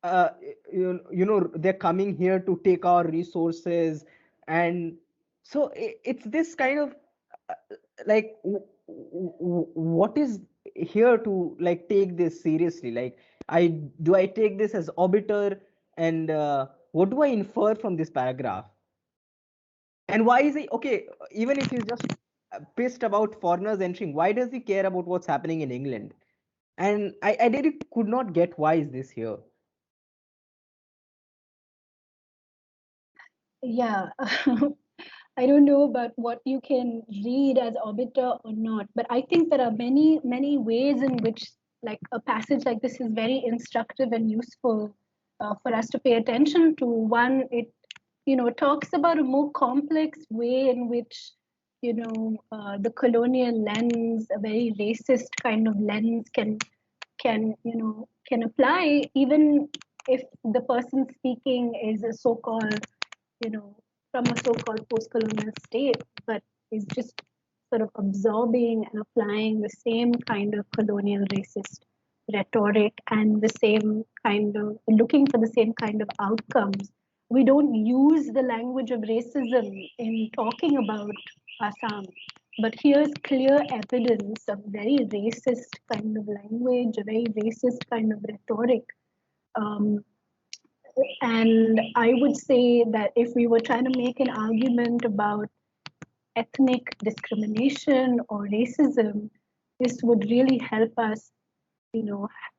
they're coming here to take our resources. And so it's this kind of like what is here to like take this seriously? Like, I take this as obiter, and what do I infer from this paragraph? And why is he okay? Even if he's just pissed about foreigners entering, why does he care about what's happening in England? And I really could not get why is this here. Yeah, I don't know about what you can read as arbiter or not, but I think there are many ways in which like a passage like this is very instructive and useful for us to pay attention to. One, it talks about a more complex way in which the colonial lens, a very racist kind of lens, can apply even if the person speaking is a so-called from a so-called post-colonial state, but is just sort of absorbing and applying the same kind of colonial racist rhetoric and the same kind of looking for the same kind of outcomes. We don't use the language of racism in talking about Assam, but here's clear evidence of very racist kind of language, a very racist kind of rhetoric. And I would say that if we were trying to make an argument about ethnic discrimination or racism, this would really help us,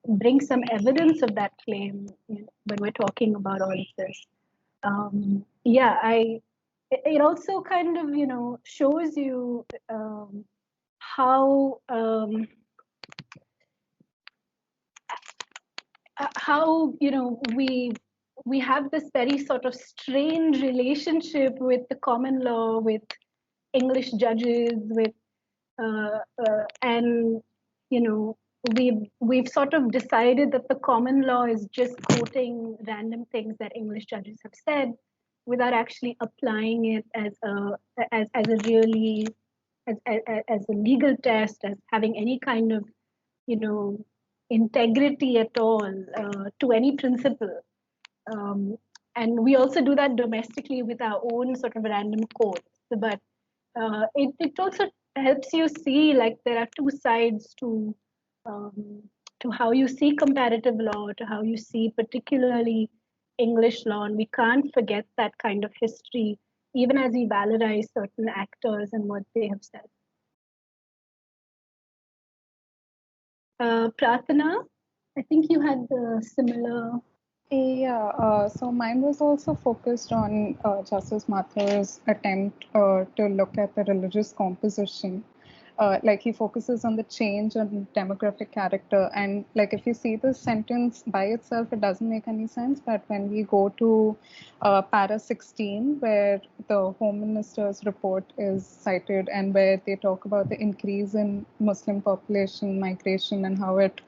bring some evidence of that claim when we're talking about all of this. It also kind of, shows you how we have this very sort of strange relationship with the common law, with English judges, with and we've sort of decided that the common law is just quoting random things that English judges have said without actually applying it as a really as a legal test, as having any kind of integrity at all to any principle. And we also do that domestically with our own sort of random codes. But it also helps you see like there are two sides to how you see comparative law, to how you see particularly English law, and we can't forget that kind of history even as we valorize certain actors and what they have said. Prathana, I think you had the similar. Yeah, so mine was also focused on Justice Mathur's attempt to look at the religious composition. Like he focuses on the change in demographic character, and like if you see the sentence by itself, it doesn't make any sense. But when we go to para 16, where the Home Minister's report is cited, and where they talk about the increase in Muslim population migration and how it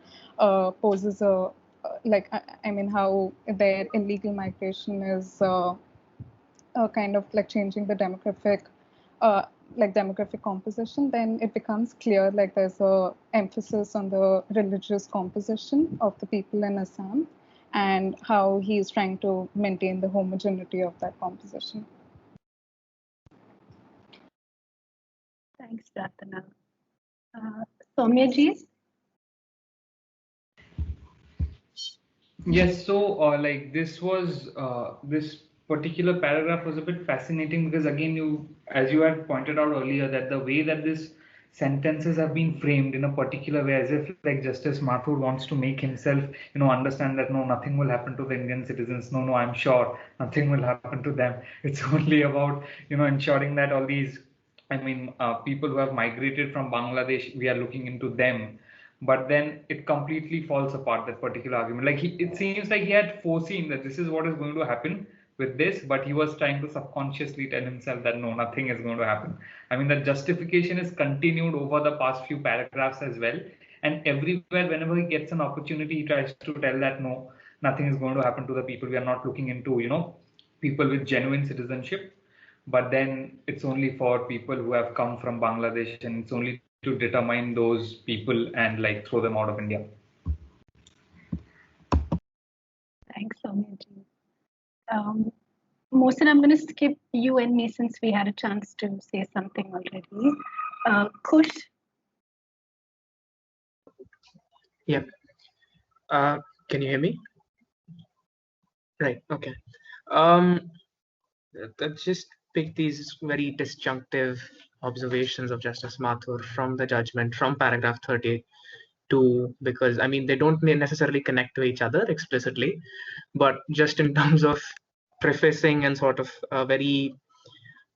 poses a I mean, how their illegal migration is kind of like changing the demographic composition, then it becomes clear like there's a emphasis on the religious composition of the people in Assam and how he's trying to maintain the homogeneity of that composition. Thanks, Prathana. Soumya-ji? Yes, so like this was this particular paragraph was a bit fascinating because again, as you had pointed out earlier, that the way that this sentences have been framed in a particular way, as if like Justice Mathur wants to make himself, understand that no, nothing will happen to the Indian citizens. No, I'm sure nothing will happen to them. It's only about ensuring that all these, people who have migrated from Bangladesh, we are looking into them. But then it completely falls apart, that particular argument. Like it seems like he had foreseen that this is what is going to happen with this, but he was trying to subconsciously tell himself that no, nothing is going to happen. The justification is continued over the past few paragraphs as well. And everywhere, whenever he gets an opportunity, he tries to tell that no, nothing is going to happen to the people. We are not looking into, people with genuine citizenship. But then it's only for people who have come from Bangladesh, and it's only to determine those people and like throw them out of India. Thanks, Soumya-ji. Mohsin, I'm going to skip you and me since we had a chance to say something already. Kush? Yeah. Can you hear me? Right. Okay. Let's just pick these very disjunctive observations of Justice Mathur from the judgment, from paragraph 32, because they don't necessarily connect to each other explicitly, but just in terms of prefacing and sort of a very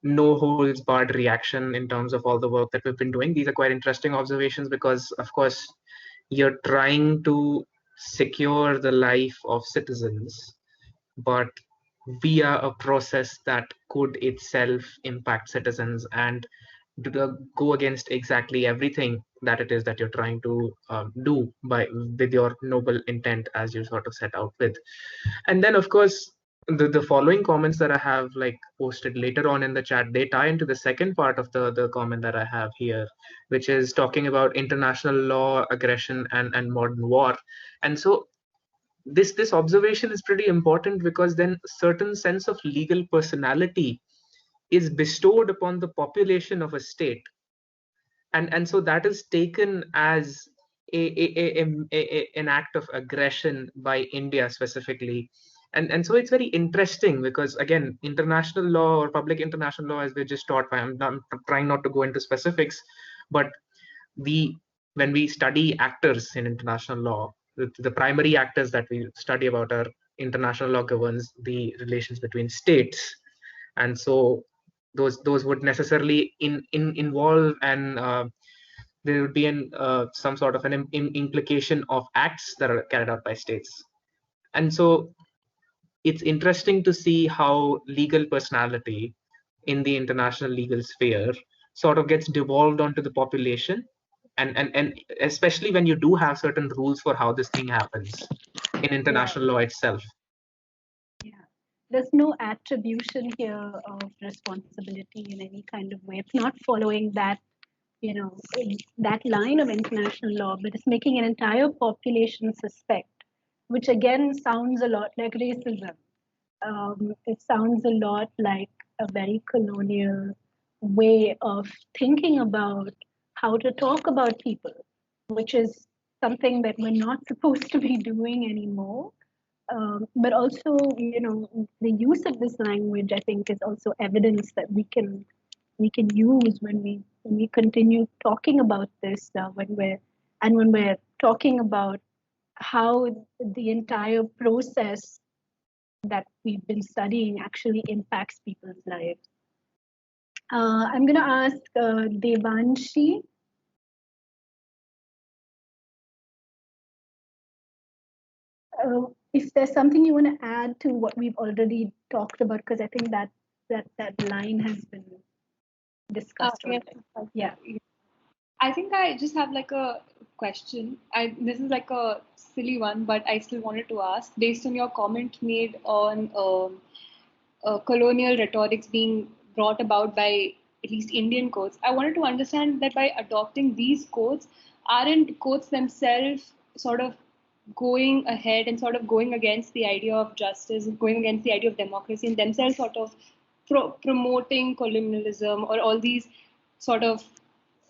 no holds barred reaction in terms of all the work that we've been doing. These are quite interesting observations because, of course, you're trying to secure the life of citizens, but via a process that could itself impact citizens and go against exactly everything that it is that you're trying to do with your noble intent, as you sort of set out with. And then, of course, the following comments that I have posted later on in the chat, they tie into the second part of the comment that I have here, which is talking about international law, aggression, and modern war. And so this observation is pretty important because then certain sense of legal personality is bestowed upon the population of a state, and so that is taken as an act of aggression by India specifically. And so it's very interesting because, again, international law or public international law, as we're just taught, I'm trying not to go into specifics, but when we study actors in international law, the primary actors that we study about are international law governs the relations between states. And so those would necessarily involve and there would be some sort of an implication of acts that are carried out by states. And so it's interesting to see how legal personality in the international legal sphere sort of gets devolved onto the population, and especially when you do have certain rules for how this thing happens in international law itself. Yeah, there's no attribution here of responsibility in any kind of way. It's not following that, that line of international law, but it's making an entire population suspect, which again sounds a lot like racism. It sounds a lot like a very colonial way of thinking about how to talk about people, which is something that we're not supposed to be doing anymore. But also, the use of this language, I think, is also evidence that we can use when we continue talking about this, when we're talking about how the entire process that we've been studying actually impacts people's lives. I'm going to ask Devanshi. If there's something you want to add to what we've already talked about, because I think that line has been discussed already. Yeah. I think I just have like a question. This is like a silly one, but I still wanted to ask, based on your comment made on colonial rhetorics being brought about by at least Indian courts, I wanted to understand that by adopting these courts, aren't courts themselves sort of going ahead and sort of going against the idea of justice, going against the idea of democracy, and themselves sort of promoting colonialism or all these sort of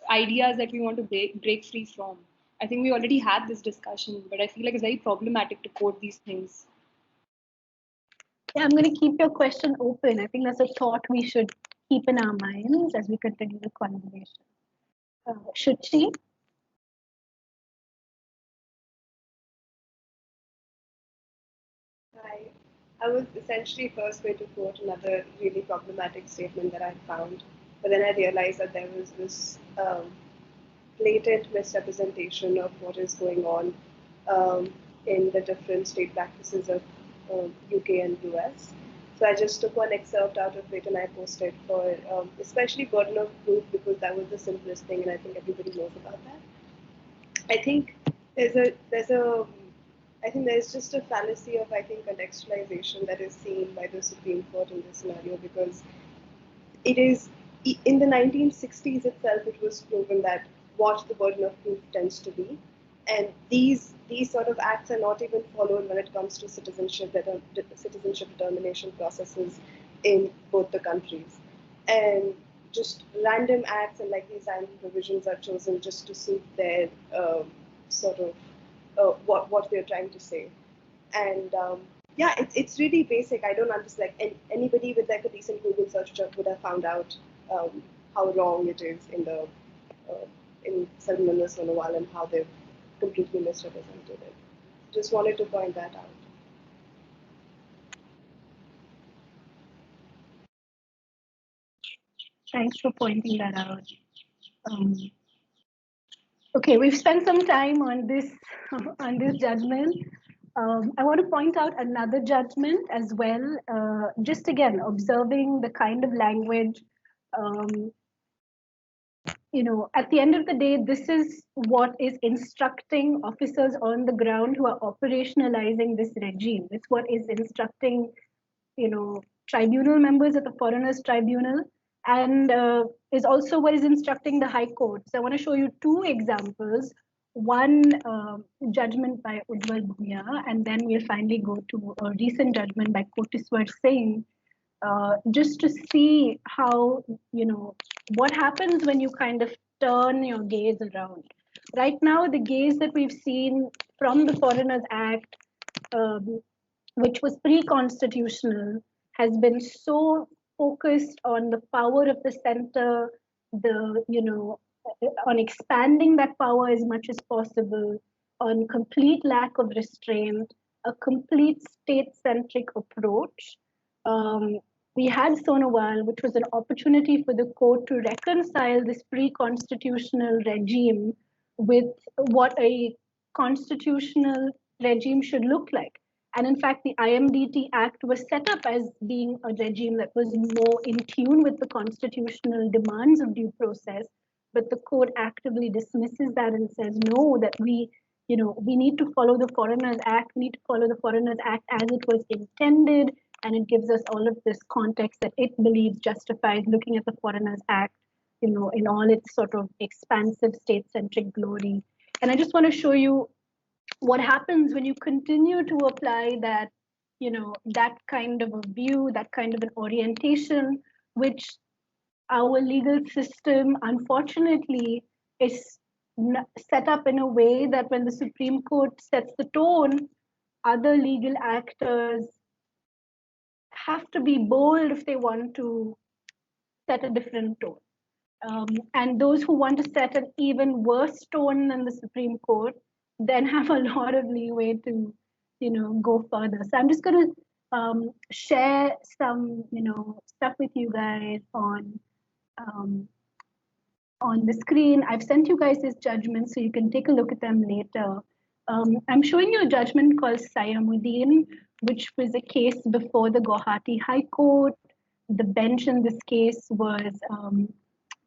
ideas that we want to break free from? I think we already had this discussion, but I feel like it's very problematic to quote these things. Yeah, I'm going to keep your question open. I think that's a thought we should keep in our minds as we continue the conversation. Should she? I was essentially first going to quote another really problematic statement that I found, but then I realized that there was this blatant misrepresentation of what is going on in the different state practices of UK and US. So I just took one excerpt out of it and I posted for especially burden of proof, because that was the simplest thing and I think everybody knows about that. I think there's just a fallacy of, contextualization that is seen by the Supreme Court in this scenario, because it is, in the 1960s itself, it was proven that what the burden of proof tends to be. And these sort of acts are not even followed when it comes to citizenship determination processes in both the countries. And just random acts and these random provisions are chosen just to suit their what they're trying to say. And it's really basic. I don't understand. Anybody with a decent Google search would have found out how wrong it is in Sarvananda Sonowal and how they've completely misrepresented it. Just wanted to point that out. Thanks for pointing that out. Okay, we've spent some time on this judgment. I want to point out another judgment as well. Just again, observing the kind of language. At the end of the day, this is what is instructing officers on the ground who are operationalizing this regime. It's what is instructing, tribunal members at the Foreigners Tribunal, and is also what is instructing the High Court. So I want to show you two examples. One judgment by Ujjwal Bhuya, and then we'll finally go to a recent judgment by Koteswar Singh, just to see how, what happens when you kind of turn your gaze around. Right now, the gaze that we've seen from the Foreigners Act, which was pre-constitutional, has been so focused on the power of the center, on expanding that power as much as possible, on complete lack of restraint, a complete state-centric approach. We had Sonowal, which was an opportunity for the court to reconcile this pre-constitutional regime with what a constitutional regime should look like. And in fact, the IMDT Act was set up as being a regime that was more in tune with the constitutional demands of due process. But the court actively dismisses that and says, no, that we need to follow the Foreigners Act. We need to follow the Foreigners Act as it was intended. And it gives us all of this context that it believes justifies looking at the Foreigners Act, in all its sort of expansive state-centric glory. And I just want to show you what happens when you continue to apply that, that kind of a view, that kind of an orientation, which our legal system, unfortunately, is set up in a way that when the Supreme Court sets the tone, other legal actors have to be bold if they want to set a different tone. And those who want to set an even worse tone than the Supreme Court then have a lot of leeway to, go further. So I'm just going to share some, stuff with you guys on the screen. I've sent you guys this judgment so you can take a look at them later. I'm showing you a judgment called Sayamuddin, which was a case before the Gauhati High Court. The bench in this case was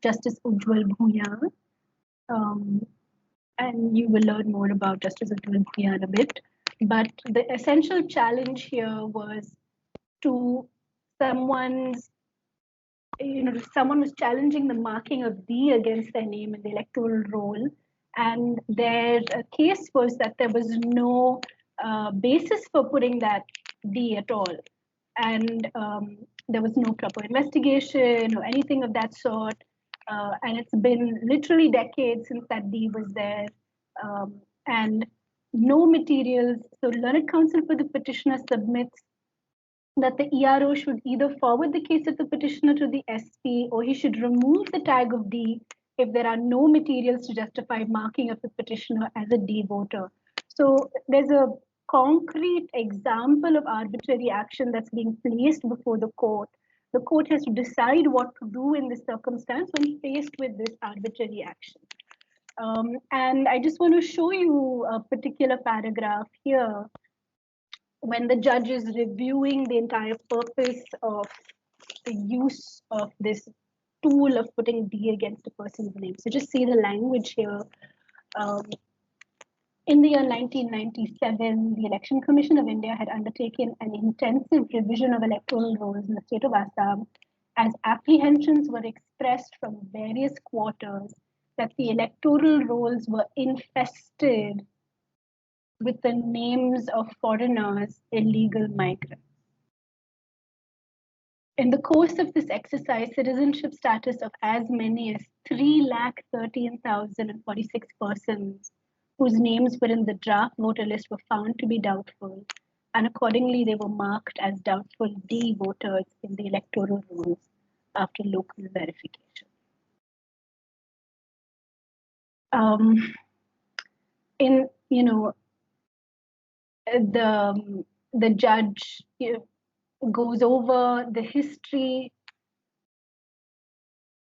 Justice Ujjwal Bhuya. And you will learn more about Justice Ujjwal Bhuya in a bit. But the essential challenge here was to someone was challenging the marking of D against their name in the electoral roll. And their case was that there was no basis for putting that D at all. And there was no proper investigation or anything of that sort. And it's been literally decades since that D was there. And no materials. So Learned Counsel for the petitioner submits that the ERO should either forward the case of the petitioner to the SP or he should remove the tag of D if there are no materials to justify marking of the petitioner as a D voter. So there's a concrete example of arbitrary action that's being placed before the court. The court has to decide what to do in this circumstance when faced with this arbitrary action. And I just want to show you a particular paragraph here when the judge is reviewing the entire purpose of the use of this tool of putting D against a person's name. So just see the language here. In the year 1997, the Election Commission of India had undertaken an intensive revision of electoral rolls in the state of Assam, as apprehensions were expressed from various quarters that the electoral rolls were infested with the names of foreigners, illegal migrants. In the course of this exercise, citizenship status of as many as 313,046 persons whose names were in the draft voter list were found to be doubtful, and accordingly they were marked as doubtful D voters in the electoral rolls after local verification. The judge goes over the history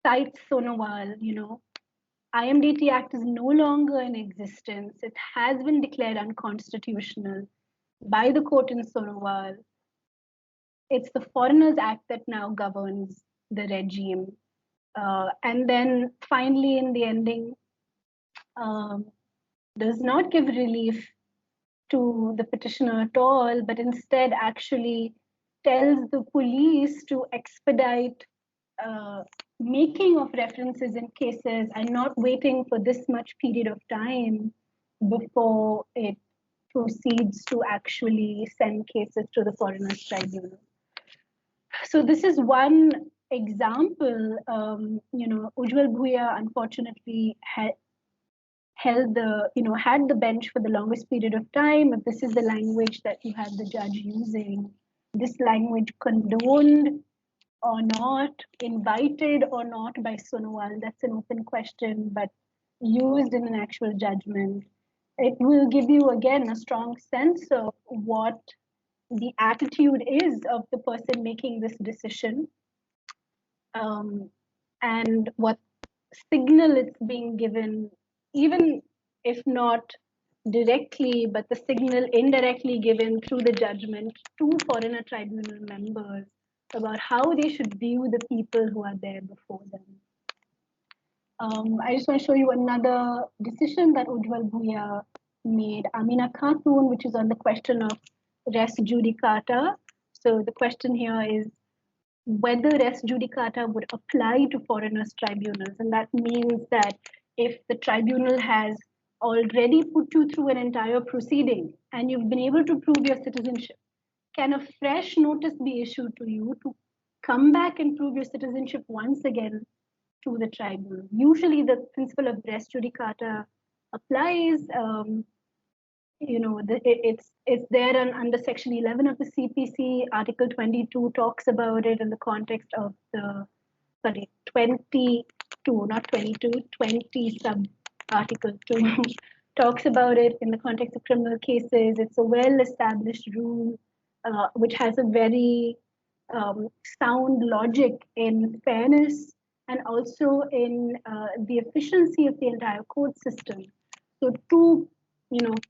cites Sonowal, IMDT Act is no longer in existence. It has been declared unconstitutional by the court in Sonowal. It's the Foreigners Act that now governs the regime. And then finally, in the ending, does not give relief to the petitioner at all, but instead actually tells the police to expedite making of references in cases and not waiting for this much period of time before it proceeds to actually send cases to the Foreigners Tribunal. So this is one example. Ujjwal Bhuiya unfortunately had the bench for the longest period of time. If this is the language that you have the judge using, this language condoned or not, invited or not by Sonowal, that's an open question, but used in an actual judgment, it will give you again a strong sense of what the attitude is of the person making this decision, and what signal it's being given, even if not directly, but the signal indirectly given through the judgment to foreigner tribunal members about how they should view the people who are there before them. I just want to show you another decision that Ujjwal Bhuiya made, Amina Khatun, which is on the question of res judicata. So the question here is whether res judicata would apply to foreigners tribunals. And that means that if the tribunal has already put you through an entire proceeding and you've been able to prove your citizenship, can a fresh notice be issued to you to come back and prove your citizenship once again to the tribunal? Usually the principle of res judicata applies. It's there under section 11 of the CPC. Article 22 talks about it in the context of the 20 sub article 2 talks about it in the context of criminal cases. It's a well-established rule which has a very sound logic in fairness and also in the efficiency of the entire court system. So two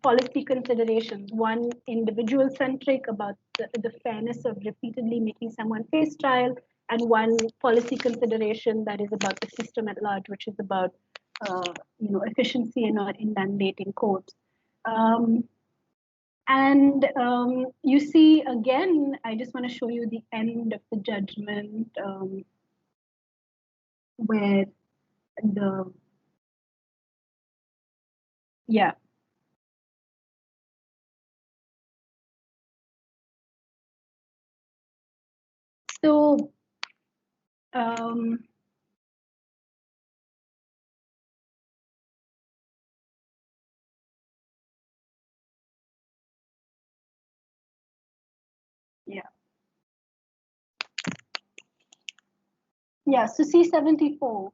policy considerations, one individual-centric about the fairness of repeatedly making someone face trial, and one policy consideration that is about the system at large, which is about efficiency and not inundating courts. You see, again, I just want to show you the end of the judgment where So, so C-74,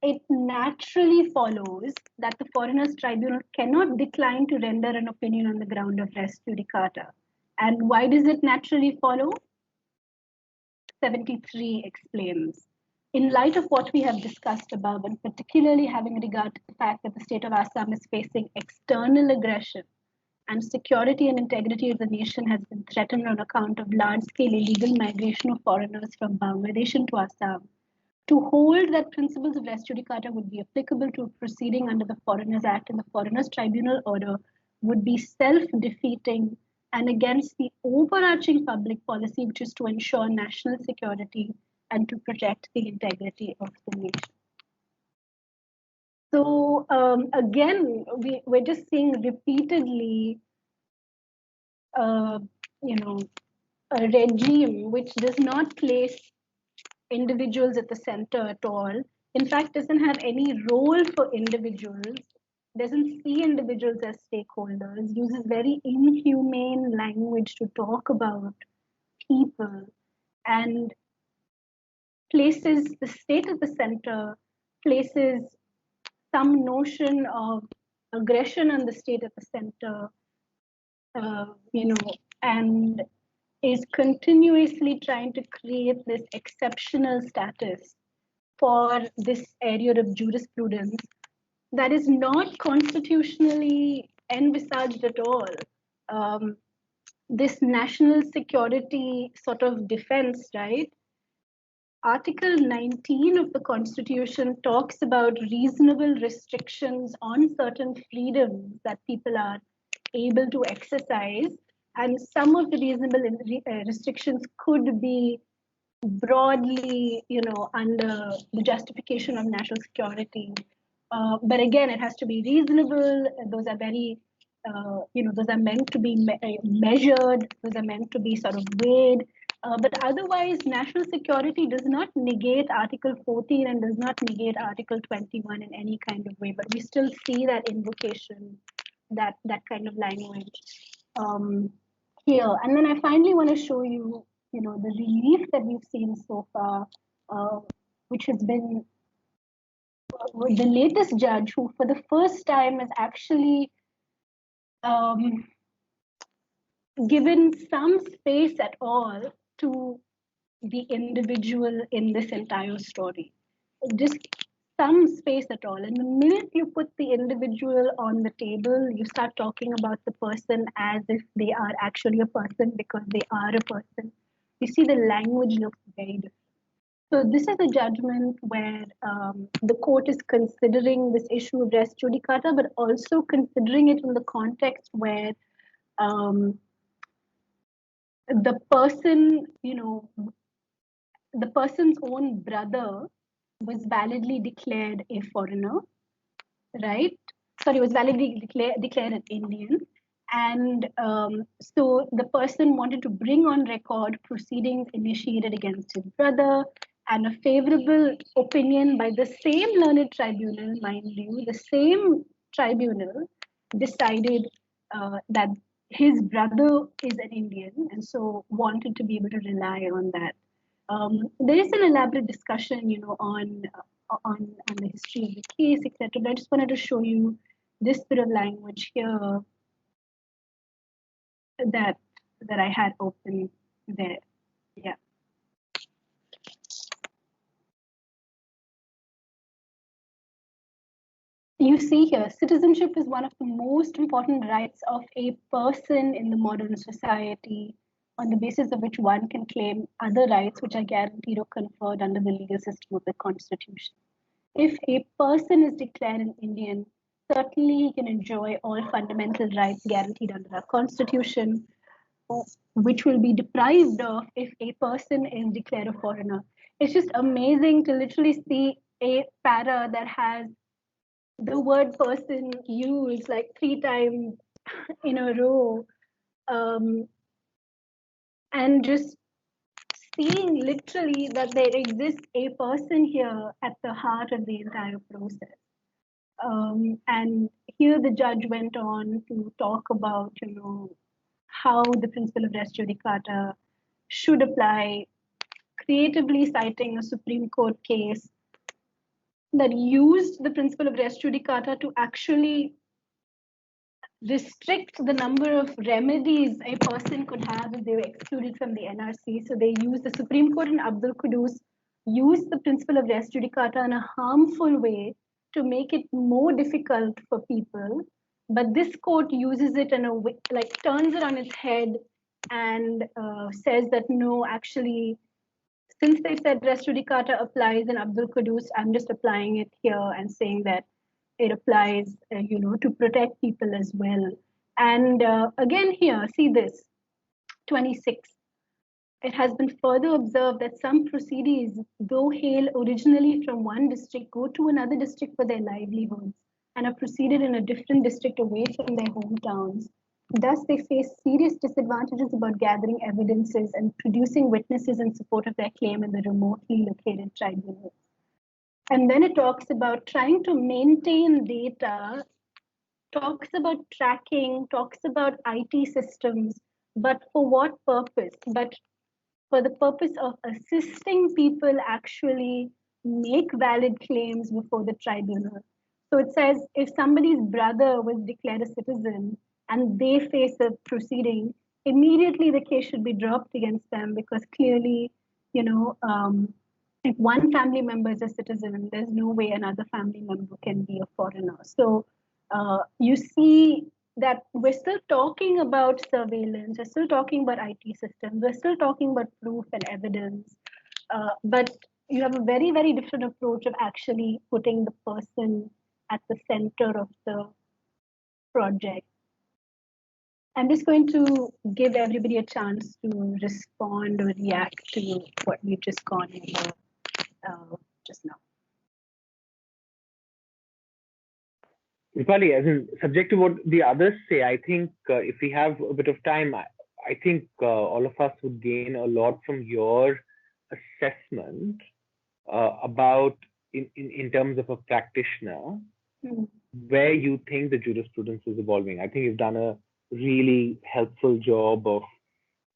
it naturally follows that the Foreigners Tribunal cannot decline to render an opinion on the ground of res judicata. And why does it naturally follow? 73 explains. In light of what we have discussed above, and particularly having regard to the fact that the state of Assam is facing external aggression and security and integrity of the nation has been threatened on account of large-scale illegal migration of foreigners from Bangladesh into Assam, to hold that principles of res judicata would be applicable to a proceeding under the Foreigners Act and the Foreigners Tribunal order would be self-defeating and against the overarching public policy, which is to ensure national security and to protect the integrity of the nation. So again, we're just seeing repeatedly, a regime which does not place individuals at the center at all. In fact, doesn't have any role for individuals, doesn't see individuals as stakeholders, uses very inhumane language to talk about people, and places the state at the center, places some notion of aggression on the state at the center, and is continuously trying to create this exceptional status for this area of jurisprudence that is not constitutionally envisaged at all. This national security sort of defense, right? Article 19 of the Constitution talks about reasonable restrictions on certain freedoms that people are able to exercise, and some of the reasonable restrictions could be broadly, under the justification of national security. But again, it has to be reasonable. Those are very, those are meant to be measured. Those are meant to be sort of weighed. But otherwise, national security does not negate Article 14 and does not negate Article 21 in any kind of way. But we still see that invocation, that kind of language here. And then I finally want to show you, the relief that we've seen so far, which has been the latest judge who, for the first time, has actually given some space at all to the individual in this entire story. Just some space at all. And the minute you put the individual on the table, you start talking about the person as if they are actually a person because they are a person. You see the language looks very different. So this is a judgment where the court is considering this issue of res judicata, but also considering it in the context where the person, the person's own brother was validly declared a foreigner, right? Sorry, was validly declared an Indian. And so the person wanted to bring on record proceedings initiated against his brother, and a favorable opinion by the same learned tribunal, mind you, the same tribunal decided that his brother is an Indian, and so wanted to be able to rely on that. There is an elaborate discussion, on the history of the case, etc. But I just wanted to show you this bit of language here that I had open there. Yeah. You see here, citizenship is one of the most important rights of a person in the modern society, on the basis of which one can claim other rights which are guaranteed or conferred under the legal system of the Constitution. If a person is declared an Indian, certainly he can enjoy all fundamental rights guaranteed under our Constitution, which will be deprived of if a person is declared a foreigner. It's just amazing to literally see a para that has the word person used like 3 times in a row, and just seeing literally that there exists a person here at the heart of the entire process. And here the judge went on to talk about, how the principle of res judicata should apply, creatively citing a Supreme Court case that used the principle of res judicata to actually restrict the number of remedies a person could have if they were excluded from the NRC. So they used, the Supreme Court in Abdul Qudus used the principle of res judicata in a harmful way to make it more difficult for people. But this court uses it in a way, like turns it on its head and says that no, actually, since they said res judicata applies in Abdul Qudus, I'm just applying it here and saying that it applies, to protect people as well. And again here, see this, 26. It has been further observed that some proceedings, though hail originally from one district, go to another district for their livelihoods and are proceeded in a different district away from their hometowns. Thus, they face serious disadvantages about gathering evidences and producing witnesses in support of their claim in the remotely located tribunals. And then it talks about trying to maintain data, talks about tracking, talks about IT systems, but for what purpose? But for the purpose of assisting people actually make valid claims before the tribunal. So it says if somebody's brother was declared a citizen and they face a proceeding, immediately the case should be dropped against them because clearly, if one family member is a citizen, there's no way another family member can be a foreigner. So you see that we're still talking about surveillance, we're still talking about IT systems, we're still talking about proof and evidence, but you have a very, very different approach of actually putting the person at the center of the project. I'm just going to give everybody a chance to respond or react to what we've just gone over just now. Rupali, as in subject to what the others say, I think if we have a bit of time, I think all of us would gain a lot from your assessment about, in terms of a practitioner, where you think the jurisprudence is evolving. I think you've done a really helpful job of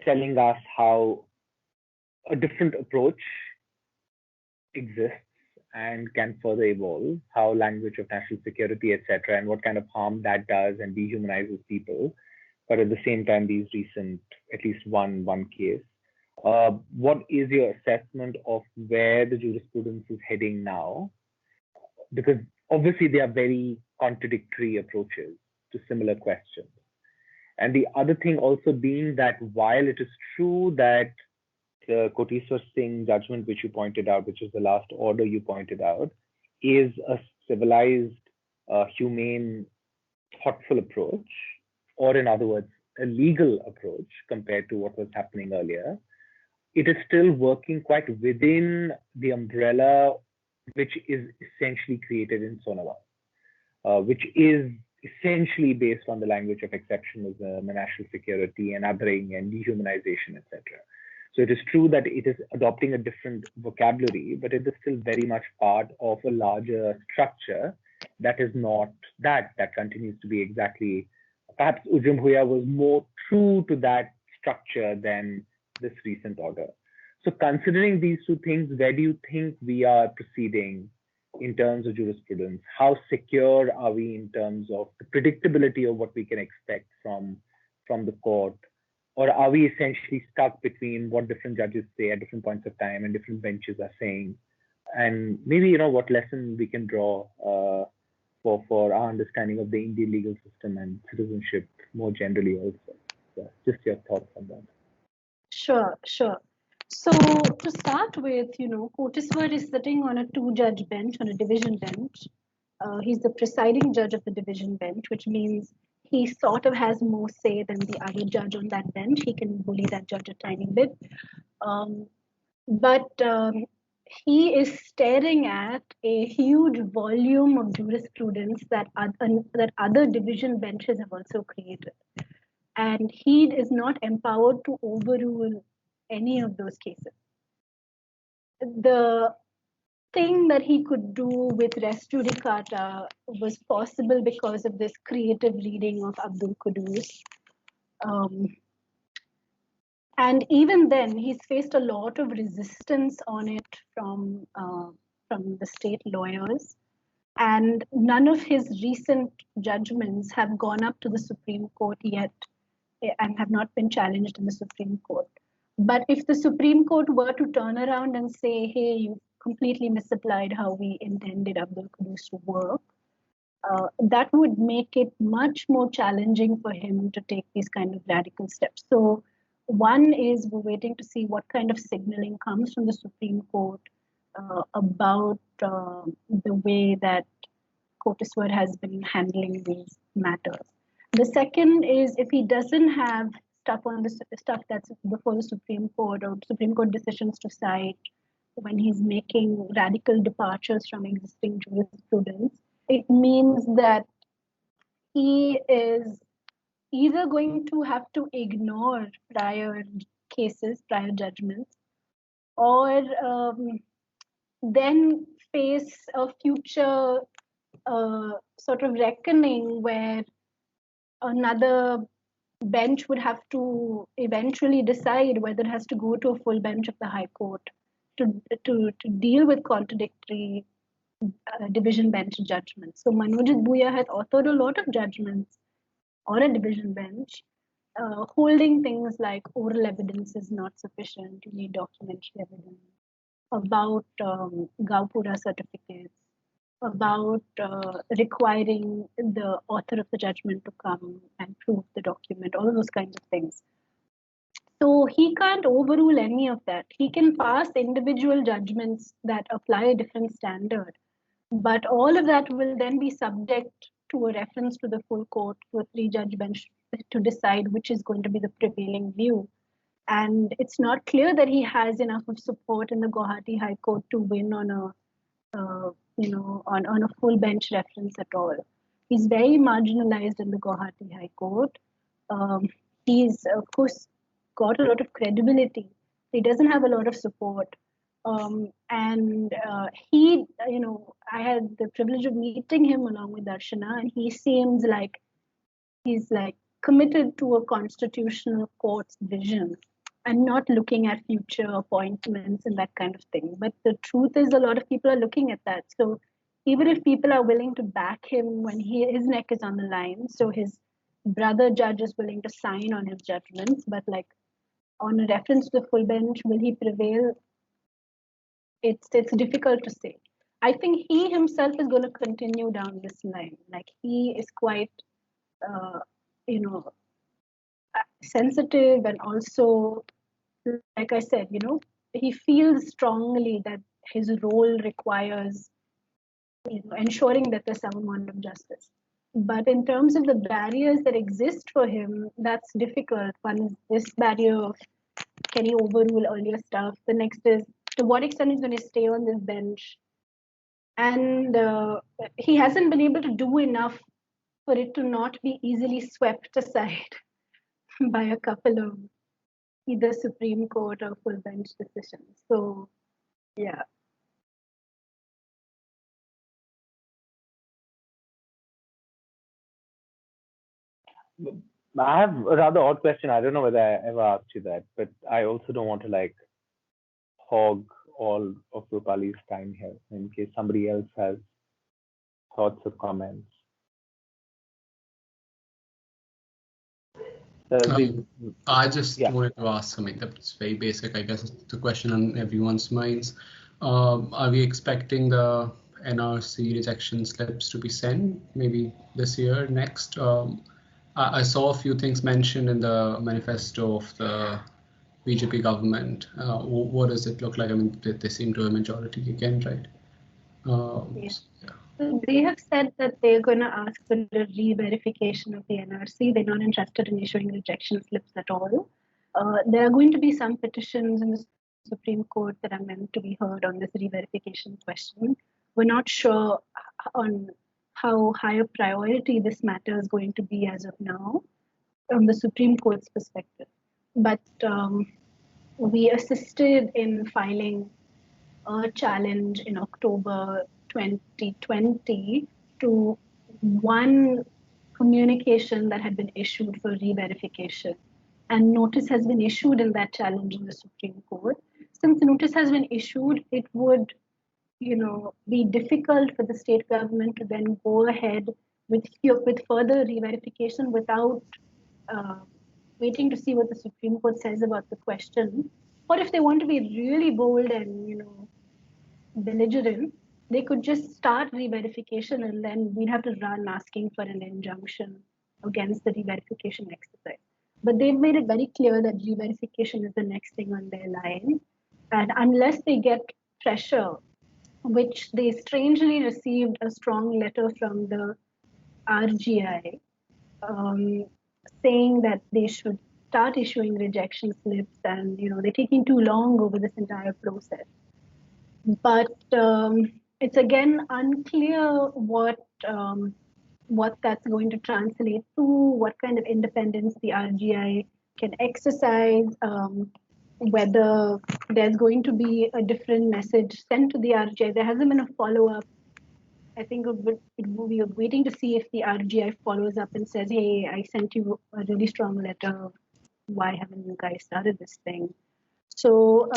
telling us how a different approach exists and can further evolve, how language of national security, etc., and what kind of harm that does and dehumanizes people. But at the same time, these recent, at least one case. What is your assessment of where the jurisprudence is heading now? Because obviously they are very contradictory approaches to similar questions. And the other thing also being that while it is true that the Koteswar Singh judgment, which you pointed out, which is the last order you pointed out, is a civilized, humane, thoughtful approach, or in other words, a legal approach compared to what was happening earlier, it is still working quite within the umbrella which is essentially created in Sonowal, which is essentially based on the language of exceptionalism and national security and othering and dehumanization, etc. So it is true that it is adopting a different vocabulary, but it is still very much part of a larger structure that is not that continues to be exactly, perhaps Ujjum Bhuya was more true to that structure than this recent order. So considering these two things, where do you think we are proceeding in terms of jurisprudence? How secure are we in terms of the predictability of what we can expect from the court? Or are we essentially stuck between what different judges say at different points of time and different benches are saying? And maybe, what lesson we can draw for our understanding of the Indian legal system and citizenship more generally also. So just your thoughts on that. Sure. So to start with, Koteswar is sitting on a 2-judge bench, on a division bench. He's the presiding judge of the division bench, which means he sort of has more say than the other judge on that bench. He can bully that judge a tiny bit. But he is staring at a huge volume of jurisprudence that other division benches have also created. And he is not empowered to overrule any of those cases. The thing that he could do with res judicata was possible because of this creative reading of Abdul Quddus. And even then, he's faced a lot of resistance on it from the state lawyers. And none of his recent judgments have gone up to the Supreme Court yet and have not been challenged in the Supreme Court. But if the Supreme Court were to turn around and say, hey, you completely misapplied how we intended Abdul Quddus to work, that would make it much more challenging for him to take these kind of radical steps. So one is we're waiting to see what kind of signaling comes from the Supreme Court about the way that Koteswar has been handling these matters. The second is if he doesn't have stuff that's before the Supreme Court or Supreme Court decisions to cite when he's making radical departures from existing jurisprudence, it means that he is either going to have to ignore prior cases, prior judgments, or then face a future sort of reckoning where another bench would have to eventually decide whether it has to go to a full bench of the High Court to deal with contradictory division bench judgments. So Manojit Bhuya has authored a lot of judgments on a division bench, holding things like oral evidence is not sufficient, you need documentary evidence. about Gaupura certificates, about requiring the author of the judgment to come and prove the document, all of those kinds of things. So he can't overrule any of that. He can pass individual judgments that apply a different standard, but all of that will then be subject to a reference to the full court, to a three-judge bench to decide which is going to be the prevailing view. And it's not clear that he has enough of support in the Gauhati High Court to win on a on a full bench reference at all. He's very marginalized in the Gauhati High Court. He's of course got a lot of credibility. He doesn't have a lot of support. He, I had the privilege of meeting him along with Darshana, and he seems like he's like committed to a constitutional court's vision and not looking at future appointments and that kind of thing. But the truth is, a lot of people are looking at that. So even if people are willing to back him when his neck is on the line, so his brother judge is willing to sign on his judgments, but like on a reference to the full bench, will he prevail? It's difficult to say. I think he himself is going to continue down this line. Like he is quite, sensitive, and also, like I said, he feels strongly that his role requires ensuring that there's some amount of justice. But in terms of the barriers that exist for him, that's difficult. One is this barrier of can he overrule earlier stuff? The next is to what extent he's going to stay on this bench. And he hasn't been able to do enough for it to not be easily swept aside by a couple of either Supreme Court or full bench decisions. So, yeah. I have a rather odd question. I don't know whether I ever asked you that, but I also don't want to like hog all of Rupali's time here in case somebody else has thoughts or comments. I just wanted to ask something that's very basic. I guess it's the question on everyone's minds. Are we expecting the NRC rejection slips to be sent maybe this year, next? I saw a few things mentioned in the manifesto of the Bjp government. What does it look like? I mean, they seem to have a majority again, right? So they have said that they're going to ask for the re-verification of the NRC. They're not interested in issuing rejection slips at all. There are going to be some petitions in the Supreme Court that are meant to be heard on this re-verification question. We're not sure on how high a priority this matter is going to be as of now from the Supreme Court's perspective. But we assisted in filing a challenge in October 2020 to one communication that had been issued for re-verification. And notice has been issued in that challenge in the Supreme Court. Since notice has been issued, it would be difficult for the state government to then go ahead with further re-verification without waiting to see what the Supreme Court says about the question. Or if they want to be really bold and belligerent, they could just start re-verification and then we'd have to run asking for an injunction against the re-verification exercise. But they've made it very clear that re-verification is the next thing on their line. And unless they get pressure, which they strangely received a strong letter from the RGI saying that they should start issuing rejection slips, and they're taking too long over this entire process. But it's again unclear what that's going to translate to, what kind of independence the RGI can exercise, whether there's going to be a different message sent to the RGI. There hasn't been a follow-up. I think we are waiting to see if the RGI follows up and says, hey, I sent you a really strong letter. Why haven't you guys started this thing? So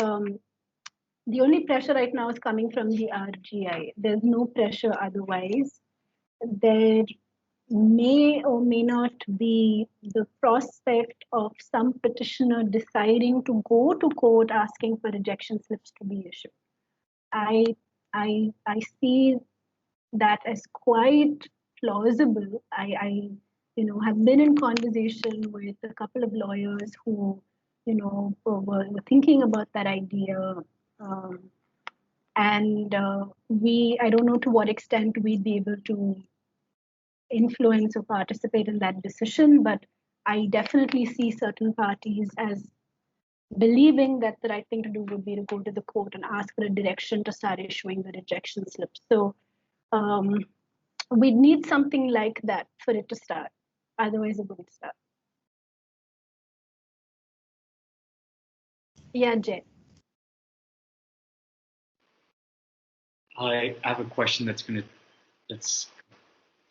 the only pressure right now is coming from the RGI. There's no pressure otherwise. There may or may not be the prospect of some petitioner deciding to go to court asking for rejection slips to be issued. I see that as quite plausible. I have been in conversation with a couple of lawyers who were thinking about that idea, and I don't know to what extent we'd be able to influence or participate in that decision, but I definitely see certain parties as believing that the right thing to do would be to go to the court and ask for a direction to start issuing the rejection slips. So we'd need something like that for it to start. Otherwise, it wouldn't start. Yeah, Jay. I have a question that's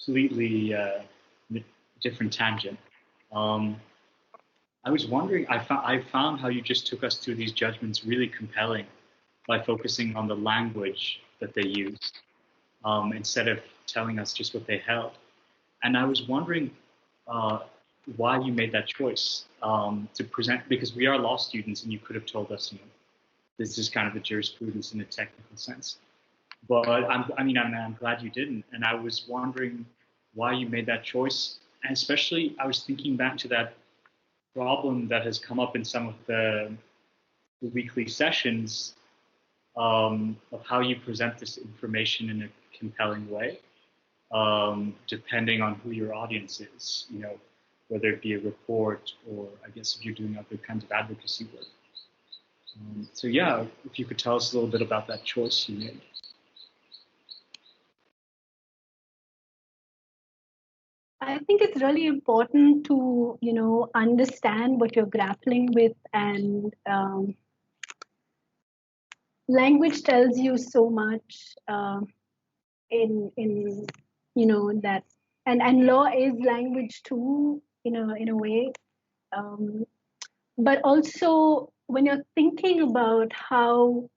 completely different tangent. I was wondering, I found how you just took us through these judgments really compelling by focusing on the language that they used instead of telling us just what they held. And I was wondering why you made that choice to present, because we are law students and you could have told us, this is kind of the jurisprudence in a technical sense. But I'm glad you didn't. And I was wondering why you made that choice. And especially, I was thinking back to that problem that has come up in some of the weekly sessions of how you present this information in a compelling way, depending on who your audience is, whether it be a report or I guess if you're doing other kinds of advocacy work. So yeah, if you could tell us a little bit about that choice you made. I think it's really important to, understand what you're grappling with, and language tells you so much in that, and law is language too, in a way. But also when you're thinking about how,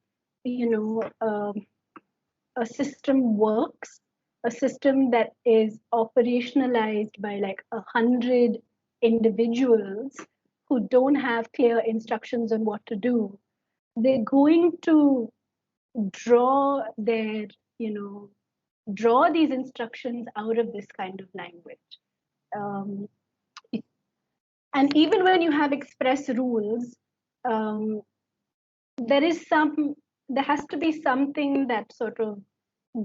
a system works, a system that is operationalized by like 100 individuals who don't have clear instructions on what to do, they're going to draw these instructions out of this kind of language. And even when you have express rules, there has to be something that sort of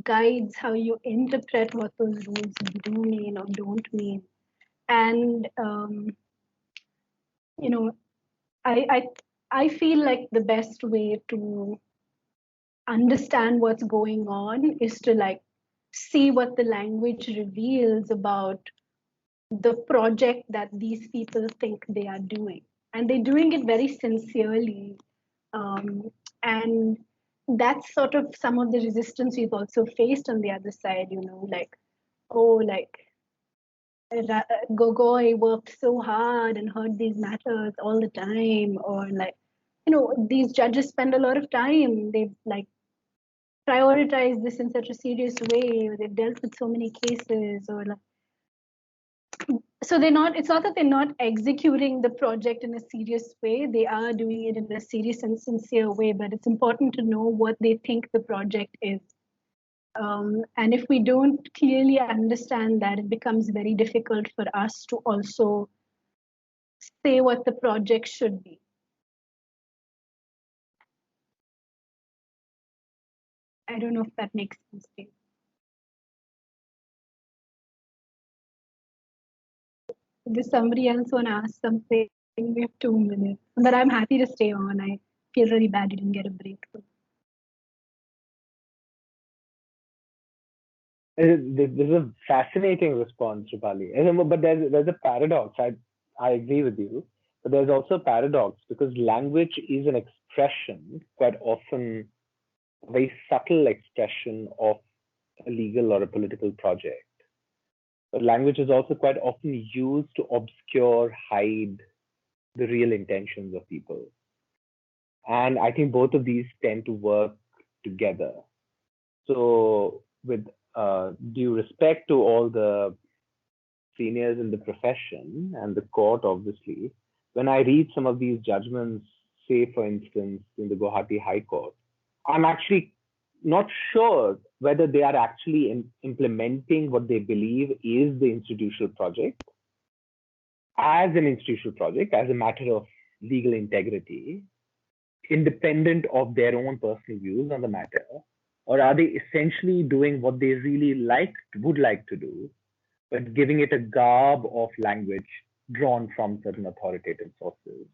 guides how you interpret what those rules do mean or don't mean. And I feel like the best way to understand what's going on is to like see what the language reveals about the project that these people think they are doing, and they're doing it very sincerely. And that's sort of some of the resistance we've also faced on the other side, Gogoi worked so hard and heard these matters all the time, or these judges spend a lot of time, they've prioritized this in such a serious way, or they've dealt with so many cases, or so it's not that they're not executing the project in a serious way, they are doing it in a serious and sincere way, but it's important to know what they think the project is. And if we don't clearly understand that, it becomes very difficult for us to also say what the project should be. I don't know if that makes sense to you. Does somebody else want to ask something? We have 2 minutes, but I'm happy to stay on. I feel really bad you didn't get a break. This is a fascinating response, Rupali. But there's a paradox. I agree with you, but there's also a paradox because language is an expression, quite often a very subtle expression of a legal or a political project. But language is also quite often used to obscure, hide the real intentions of people. And I think both of these tend to work together. So with due respect to all the seniors in the profession and the court, obviously, when I read some of these judgments, say, for instance, in the Gauhati High Court, I'm actually not sure whether they are actually implementing what they believe is the institutional project as an institutional project, as a matter of legal integrity, independent of their own personal views on the matter, or are they essentially doing what they really would like to do, but giving it a garb of language drawn from certain authoritative sources?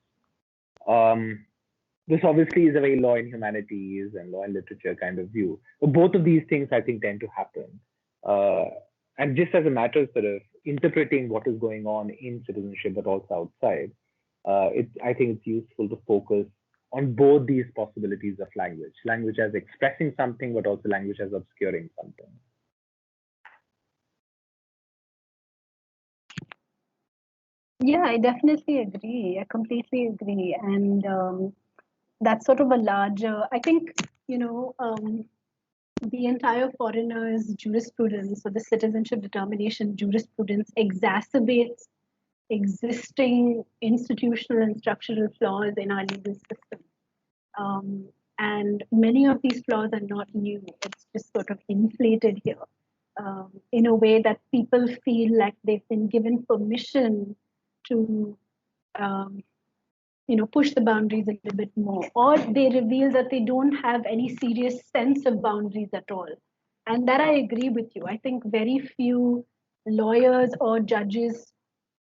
This obviously is a very law and humanities and law and literature kind of view. But both of these things, I think, tend to happen. And just as a matter of sort of interpreting what is going on in citizenship, but also outside, I think it's useful to focus on both these possibilities of language. Language as expressing something, but also language as obscuring something. Yeah, I definitely agree. I completely agree. And that's sort of a larger, I think, the entire foreigners jurisprudence or the citizenship determination jurisprudence exacerbates existing institutional and structural flaws in our legal system. And many of these flaws are not new. It's just sort of inflated here in a way that people feel like they've been given permission to push the boundaries a little bit more, or they reveal that they don't have any serious sense of boundaries at all. And that I agree with you. I think very few lawyers or judges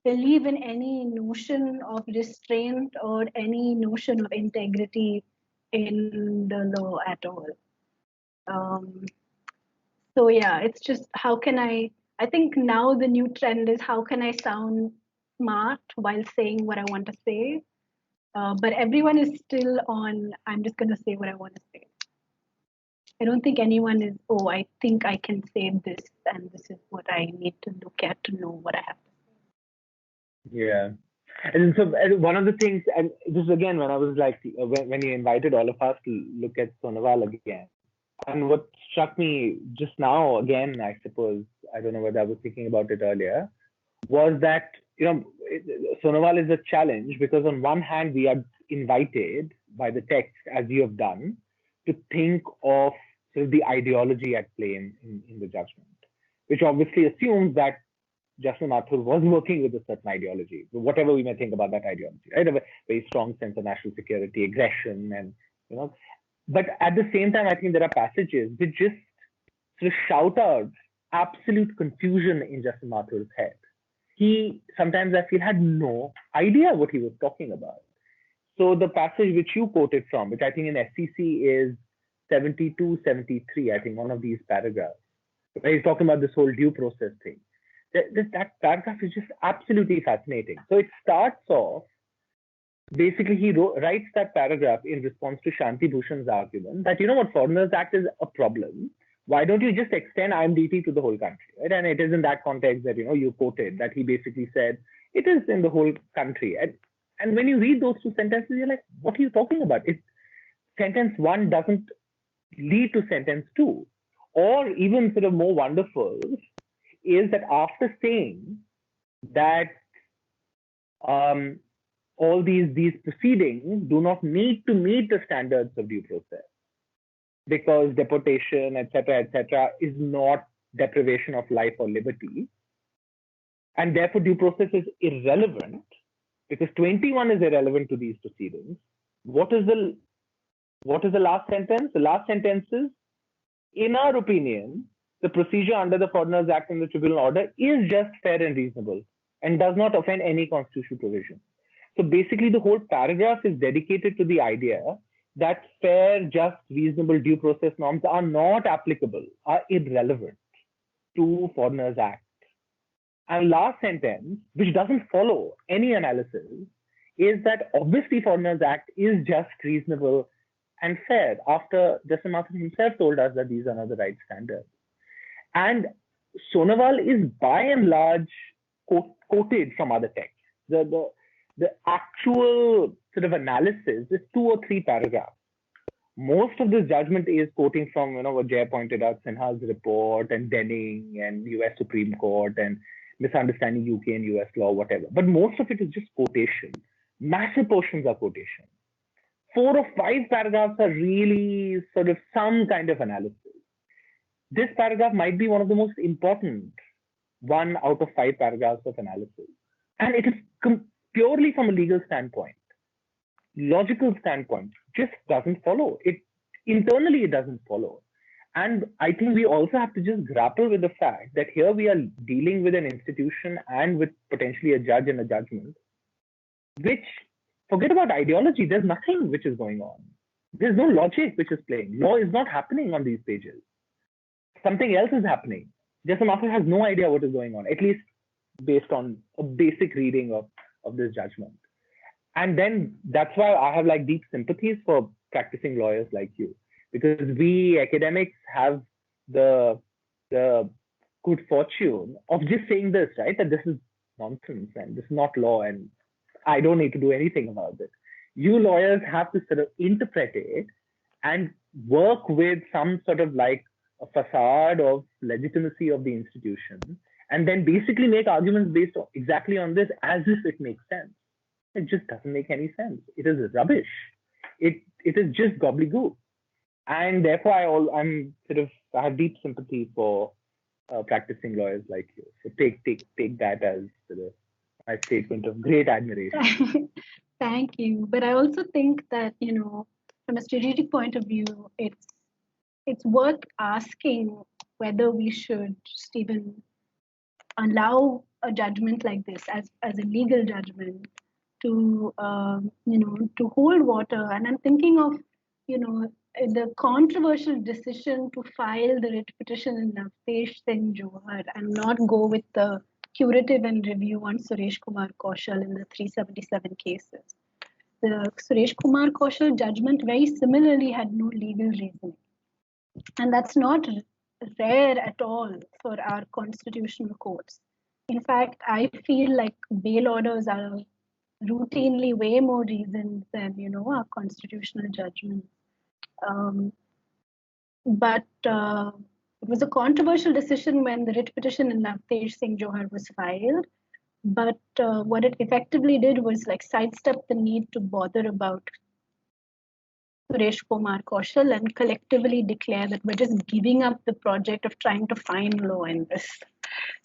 believe in any notion of restraint or any notion of integrity in the law at all. So yeah, it's just how can I think now the new trend is how can I sound smart while saying what I want to say? But everyone is still on, I'm just going to say what I want to say. I don't think anyone is, oh, I think I can say this and this is what I need to look at to know what I have to say. Yeah. And so one of the things, and this is again when I was like, when you invited all of us to look at Sonowal again, and what struck me just now, again, I suppose, I don't know whether I was thinking about it earlier, was that, Sonowal is a challenge because on one hand, we are invited by the text, as you have done, to think of sort of the ideology at play in the judgment, which obviously assumes that Justice Mathur was working with a certain ideology, whatever we may think about that ideology, right? A very strong sense of national security, aggression, and, but at the same time, I think there are passages which just sort of shout out absolute confusion in Justice Mathur's head. He sometimes, I feel, had no idea what he was talking about. So the passage which you quoted from, which I think in SEC is 72, 73, I think one of these paragraphs, where he's talking about this whole due process thing. That paragraph is just absolutely fascinating. So it starts off, basically he writes that paragraph in response to Shanti Bhushan's argument that, Foreigners Act is a problem. Why don't you just extend IMDT to the whole country, right? And it is in that context that, you quoted, that he basically said, it is in the whole country. And when you read those two sentences, you're like, what are you talking about? Sentence one doesn't lead to sentence two. Or even sort of more wonderful is that after saying that all these proceedings do not need to meet the standards of due process, because deportation, etc., is not deprivation of life or liberty. And therefore, due process is irrelevant, because 21 is irrelevant to these proceedings. What is the last sentence? The last sentence is, in our opinion, the procedure under the Foreigners Act and the Tribunal Order is just, fair and reasonable and does not offend any constitutional provision. So basically, the whole paragraph is dedicated to the idea that fair, just, reasonable due process norms are not applicable, are irrelevant to Foreigners Act. And last sentence, which doesn't follow any analysis, is that obviously Foreigners Act is just, reasonable and fair, after Justice Mathur himself told us that these are not the right standards. And Sonowal is by and large quoted from other texts. The actual sort of analysis is 2 or 3 paragraphs. Most of this judgment is quoting from, what Jay pointed out, Sinha's report and Denning and US Supreme Court and misunderstanding UK and US law, whatever. But most of it is just quotation. Massive portions are quotation. 4 or 5 paragraphs are really sort of some kind of analysis. This paragraph might be one of the most important 1 out of 5 paragraphs of analysis. And it is purely from a legal standpoint, logical standpoint, just doesn't follow. Internally, it doesn't follow. And I think we also have to just grapple with the fact that here we are dealing with an institution and with potentially a judge and a judgment, which, forget about ideology, there's nothing which is going on. There's no logic which is playing. Law is not happening on these pages. Something else is happening. Justice Mathur has no idea what is going on, at least based on a basic reading of this judgment. And then that's why I have like deep sympathies for practicing lawyers like you, because we academics have the good fortune of just saying this, right? That this is nonsense and this is not law and I don't need to do anything about it. You lawyers have to sort of interpret it and work with some sort of like a facade of legitimacy of the institution, and then basically make arguments based exactly on this as if it makes sense. It just doesn't make any sense. It is rubbish. It is just gobbledygook. And therefore, I have deep sympathy for practicing lawyers like you. So take that as sort of my statement of great admiration. Thank you. But I also think that, from a strategic point of view, it's worth asking whether we should just even allow a judgment like this as a legal judgment to to hold water. And I'm thinking of the controversial decision to file the writ petition in Navtesh Singh Johar and not go with the curative and review on Suresh Kumar Kaushal in the 377 cases. The Suresh Kumar Kaushal judgment very similarly had no legal reasoning. And that's not rare at all for our constitutional courts. In fact, I feel like bail orders are routinely way more reasoned than our constitutional judgments. But it was a controversial decision when the writ petition in Navtesh Singh Johar was filed. But what it effectively did was like sidestep the need to bother about Suresh Kumar Kaushal and collectively declare that we're just giving up the project of trying to find law in this.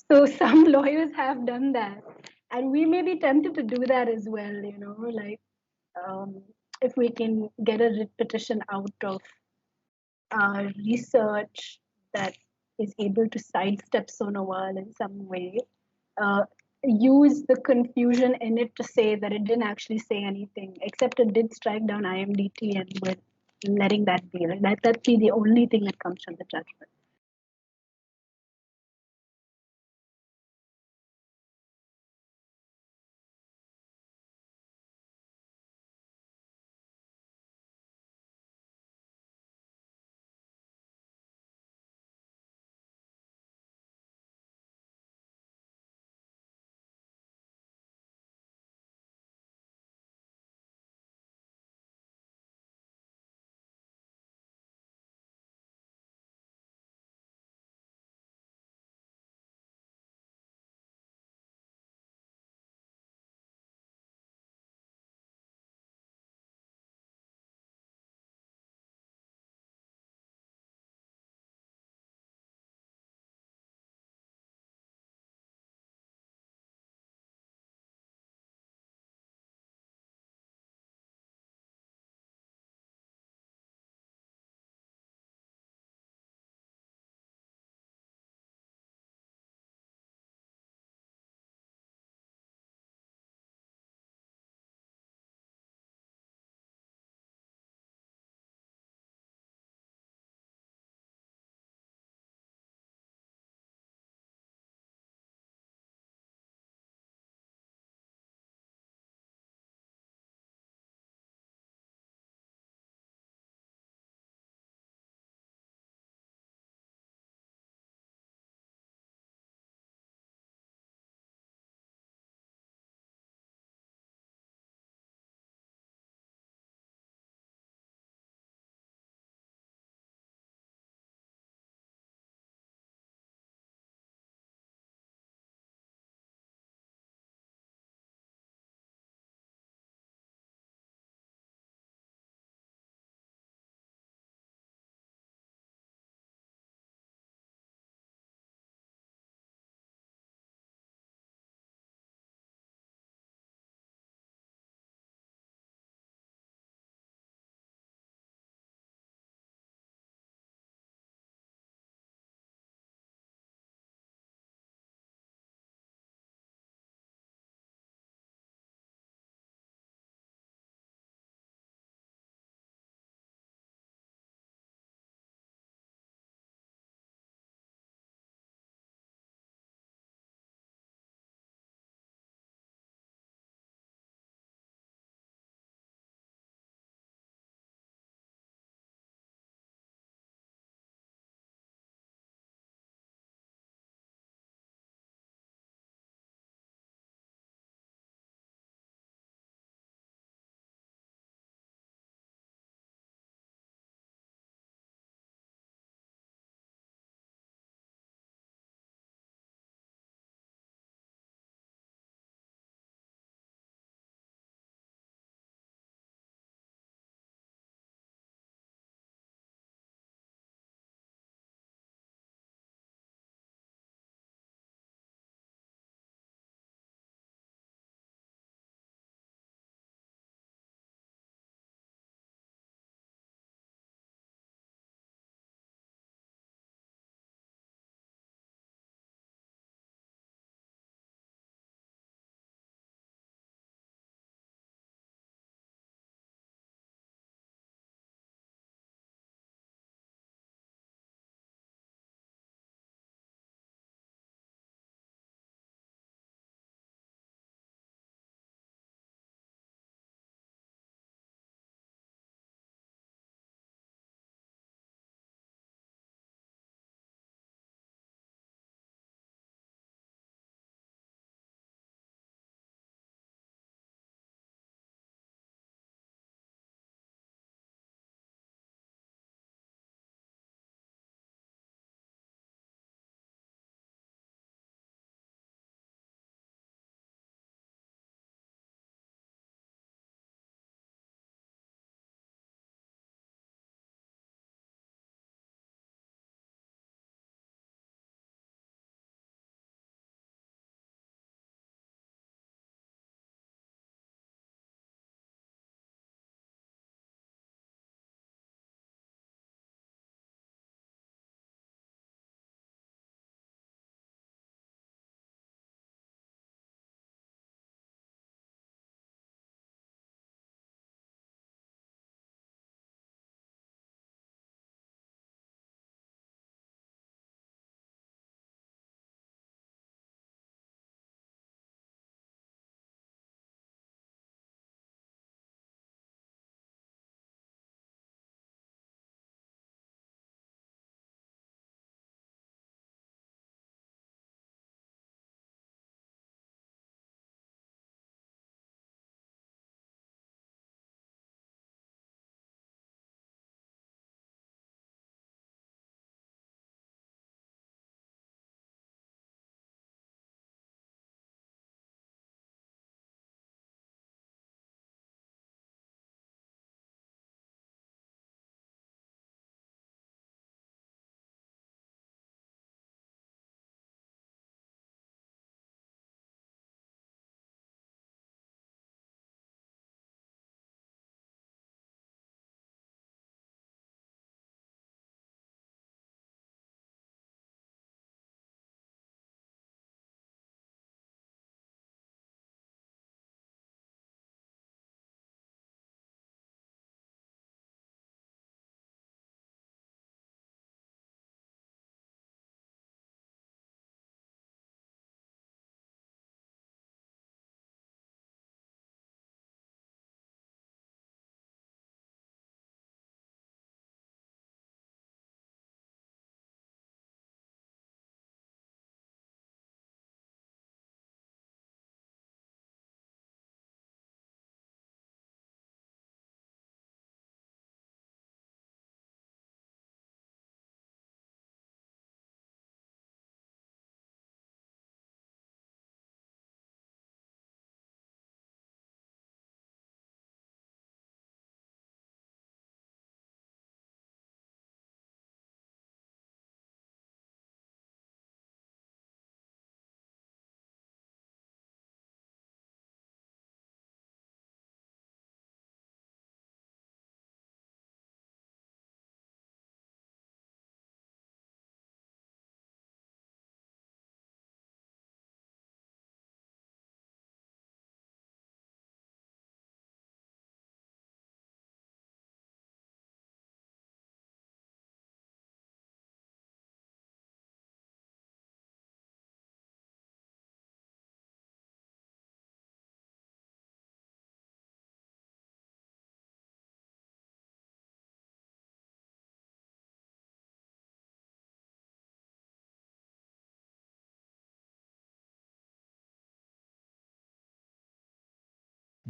So some lawyers have done that. And we may be tempted to do that as well, if we can get a writ petition out of research that is able to sidestep Sonowal in some way, use the confusion in it to say that it didn't actually say anything, except it did strike down IMDT and we're letting that be. That'd be the only thing that comes from the judgment.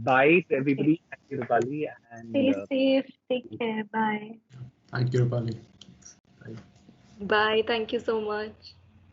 Bye to everybody. Thank you, Rupali. Stay safe. Take care. Bye. Thank you, Rupali. Bye. Bye. Thank you so much.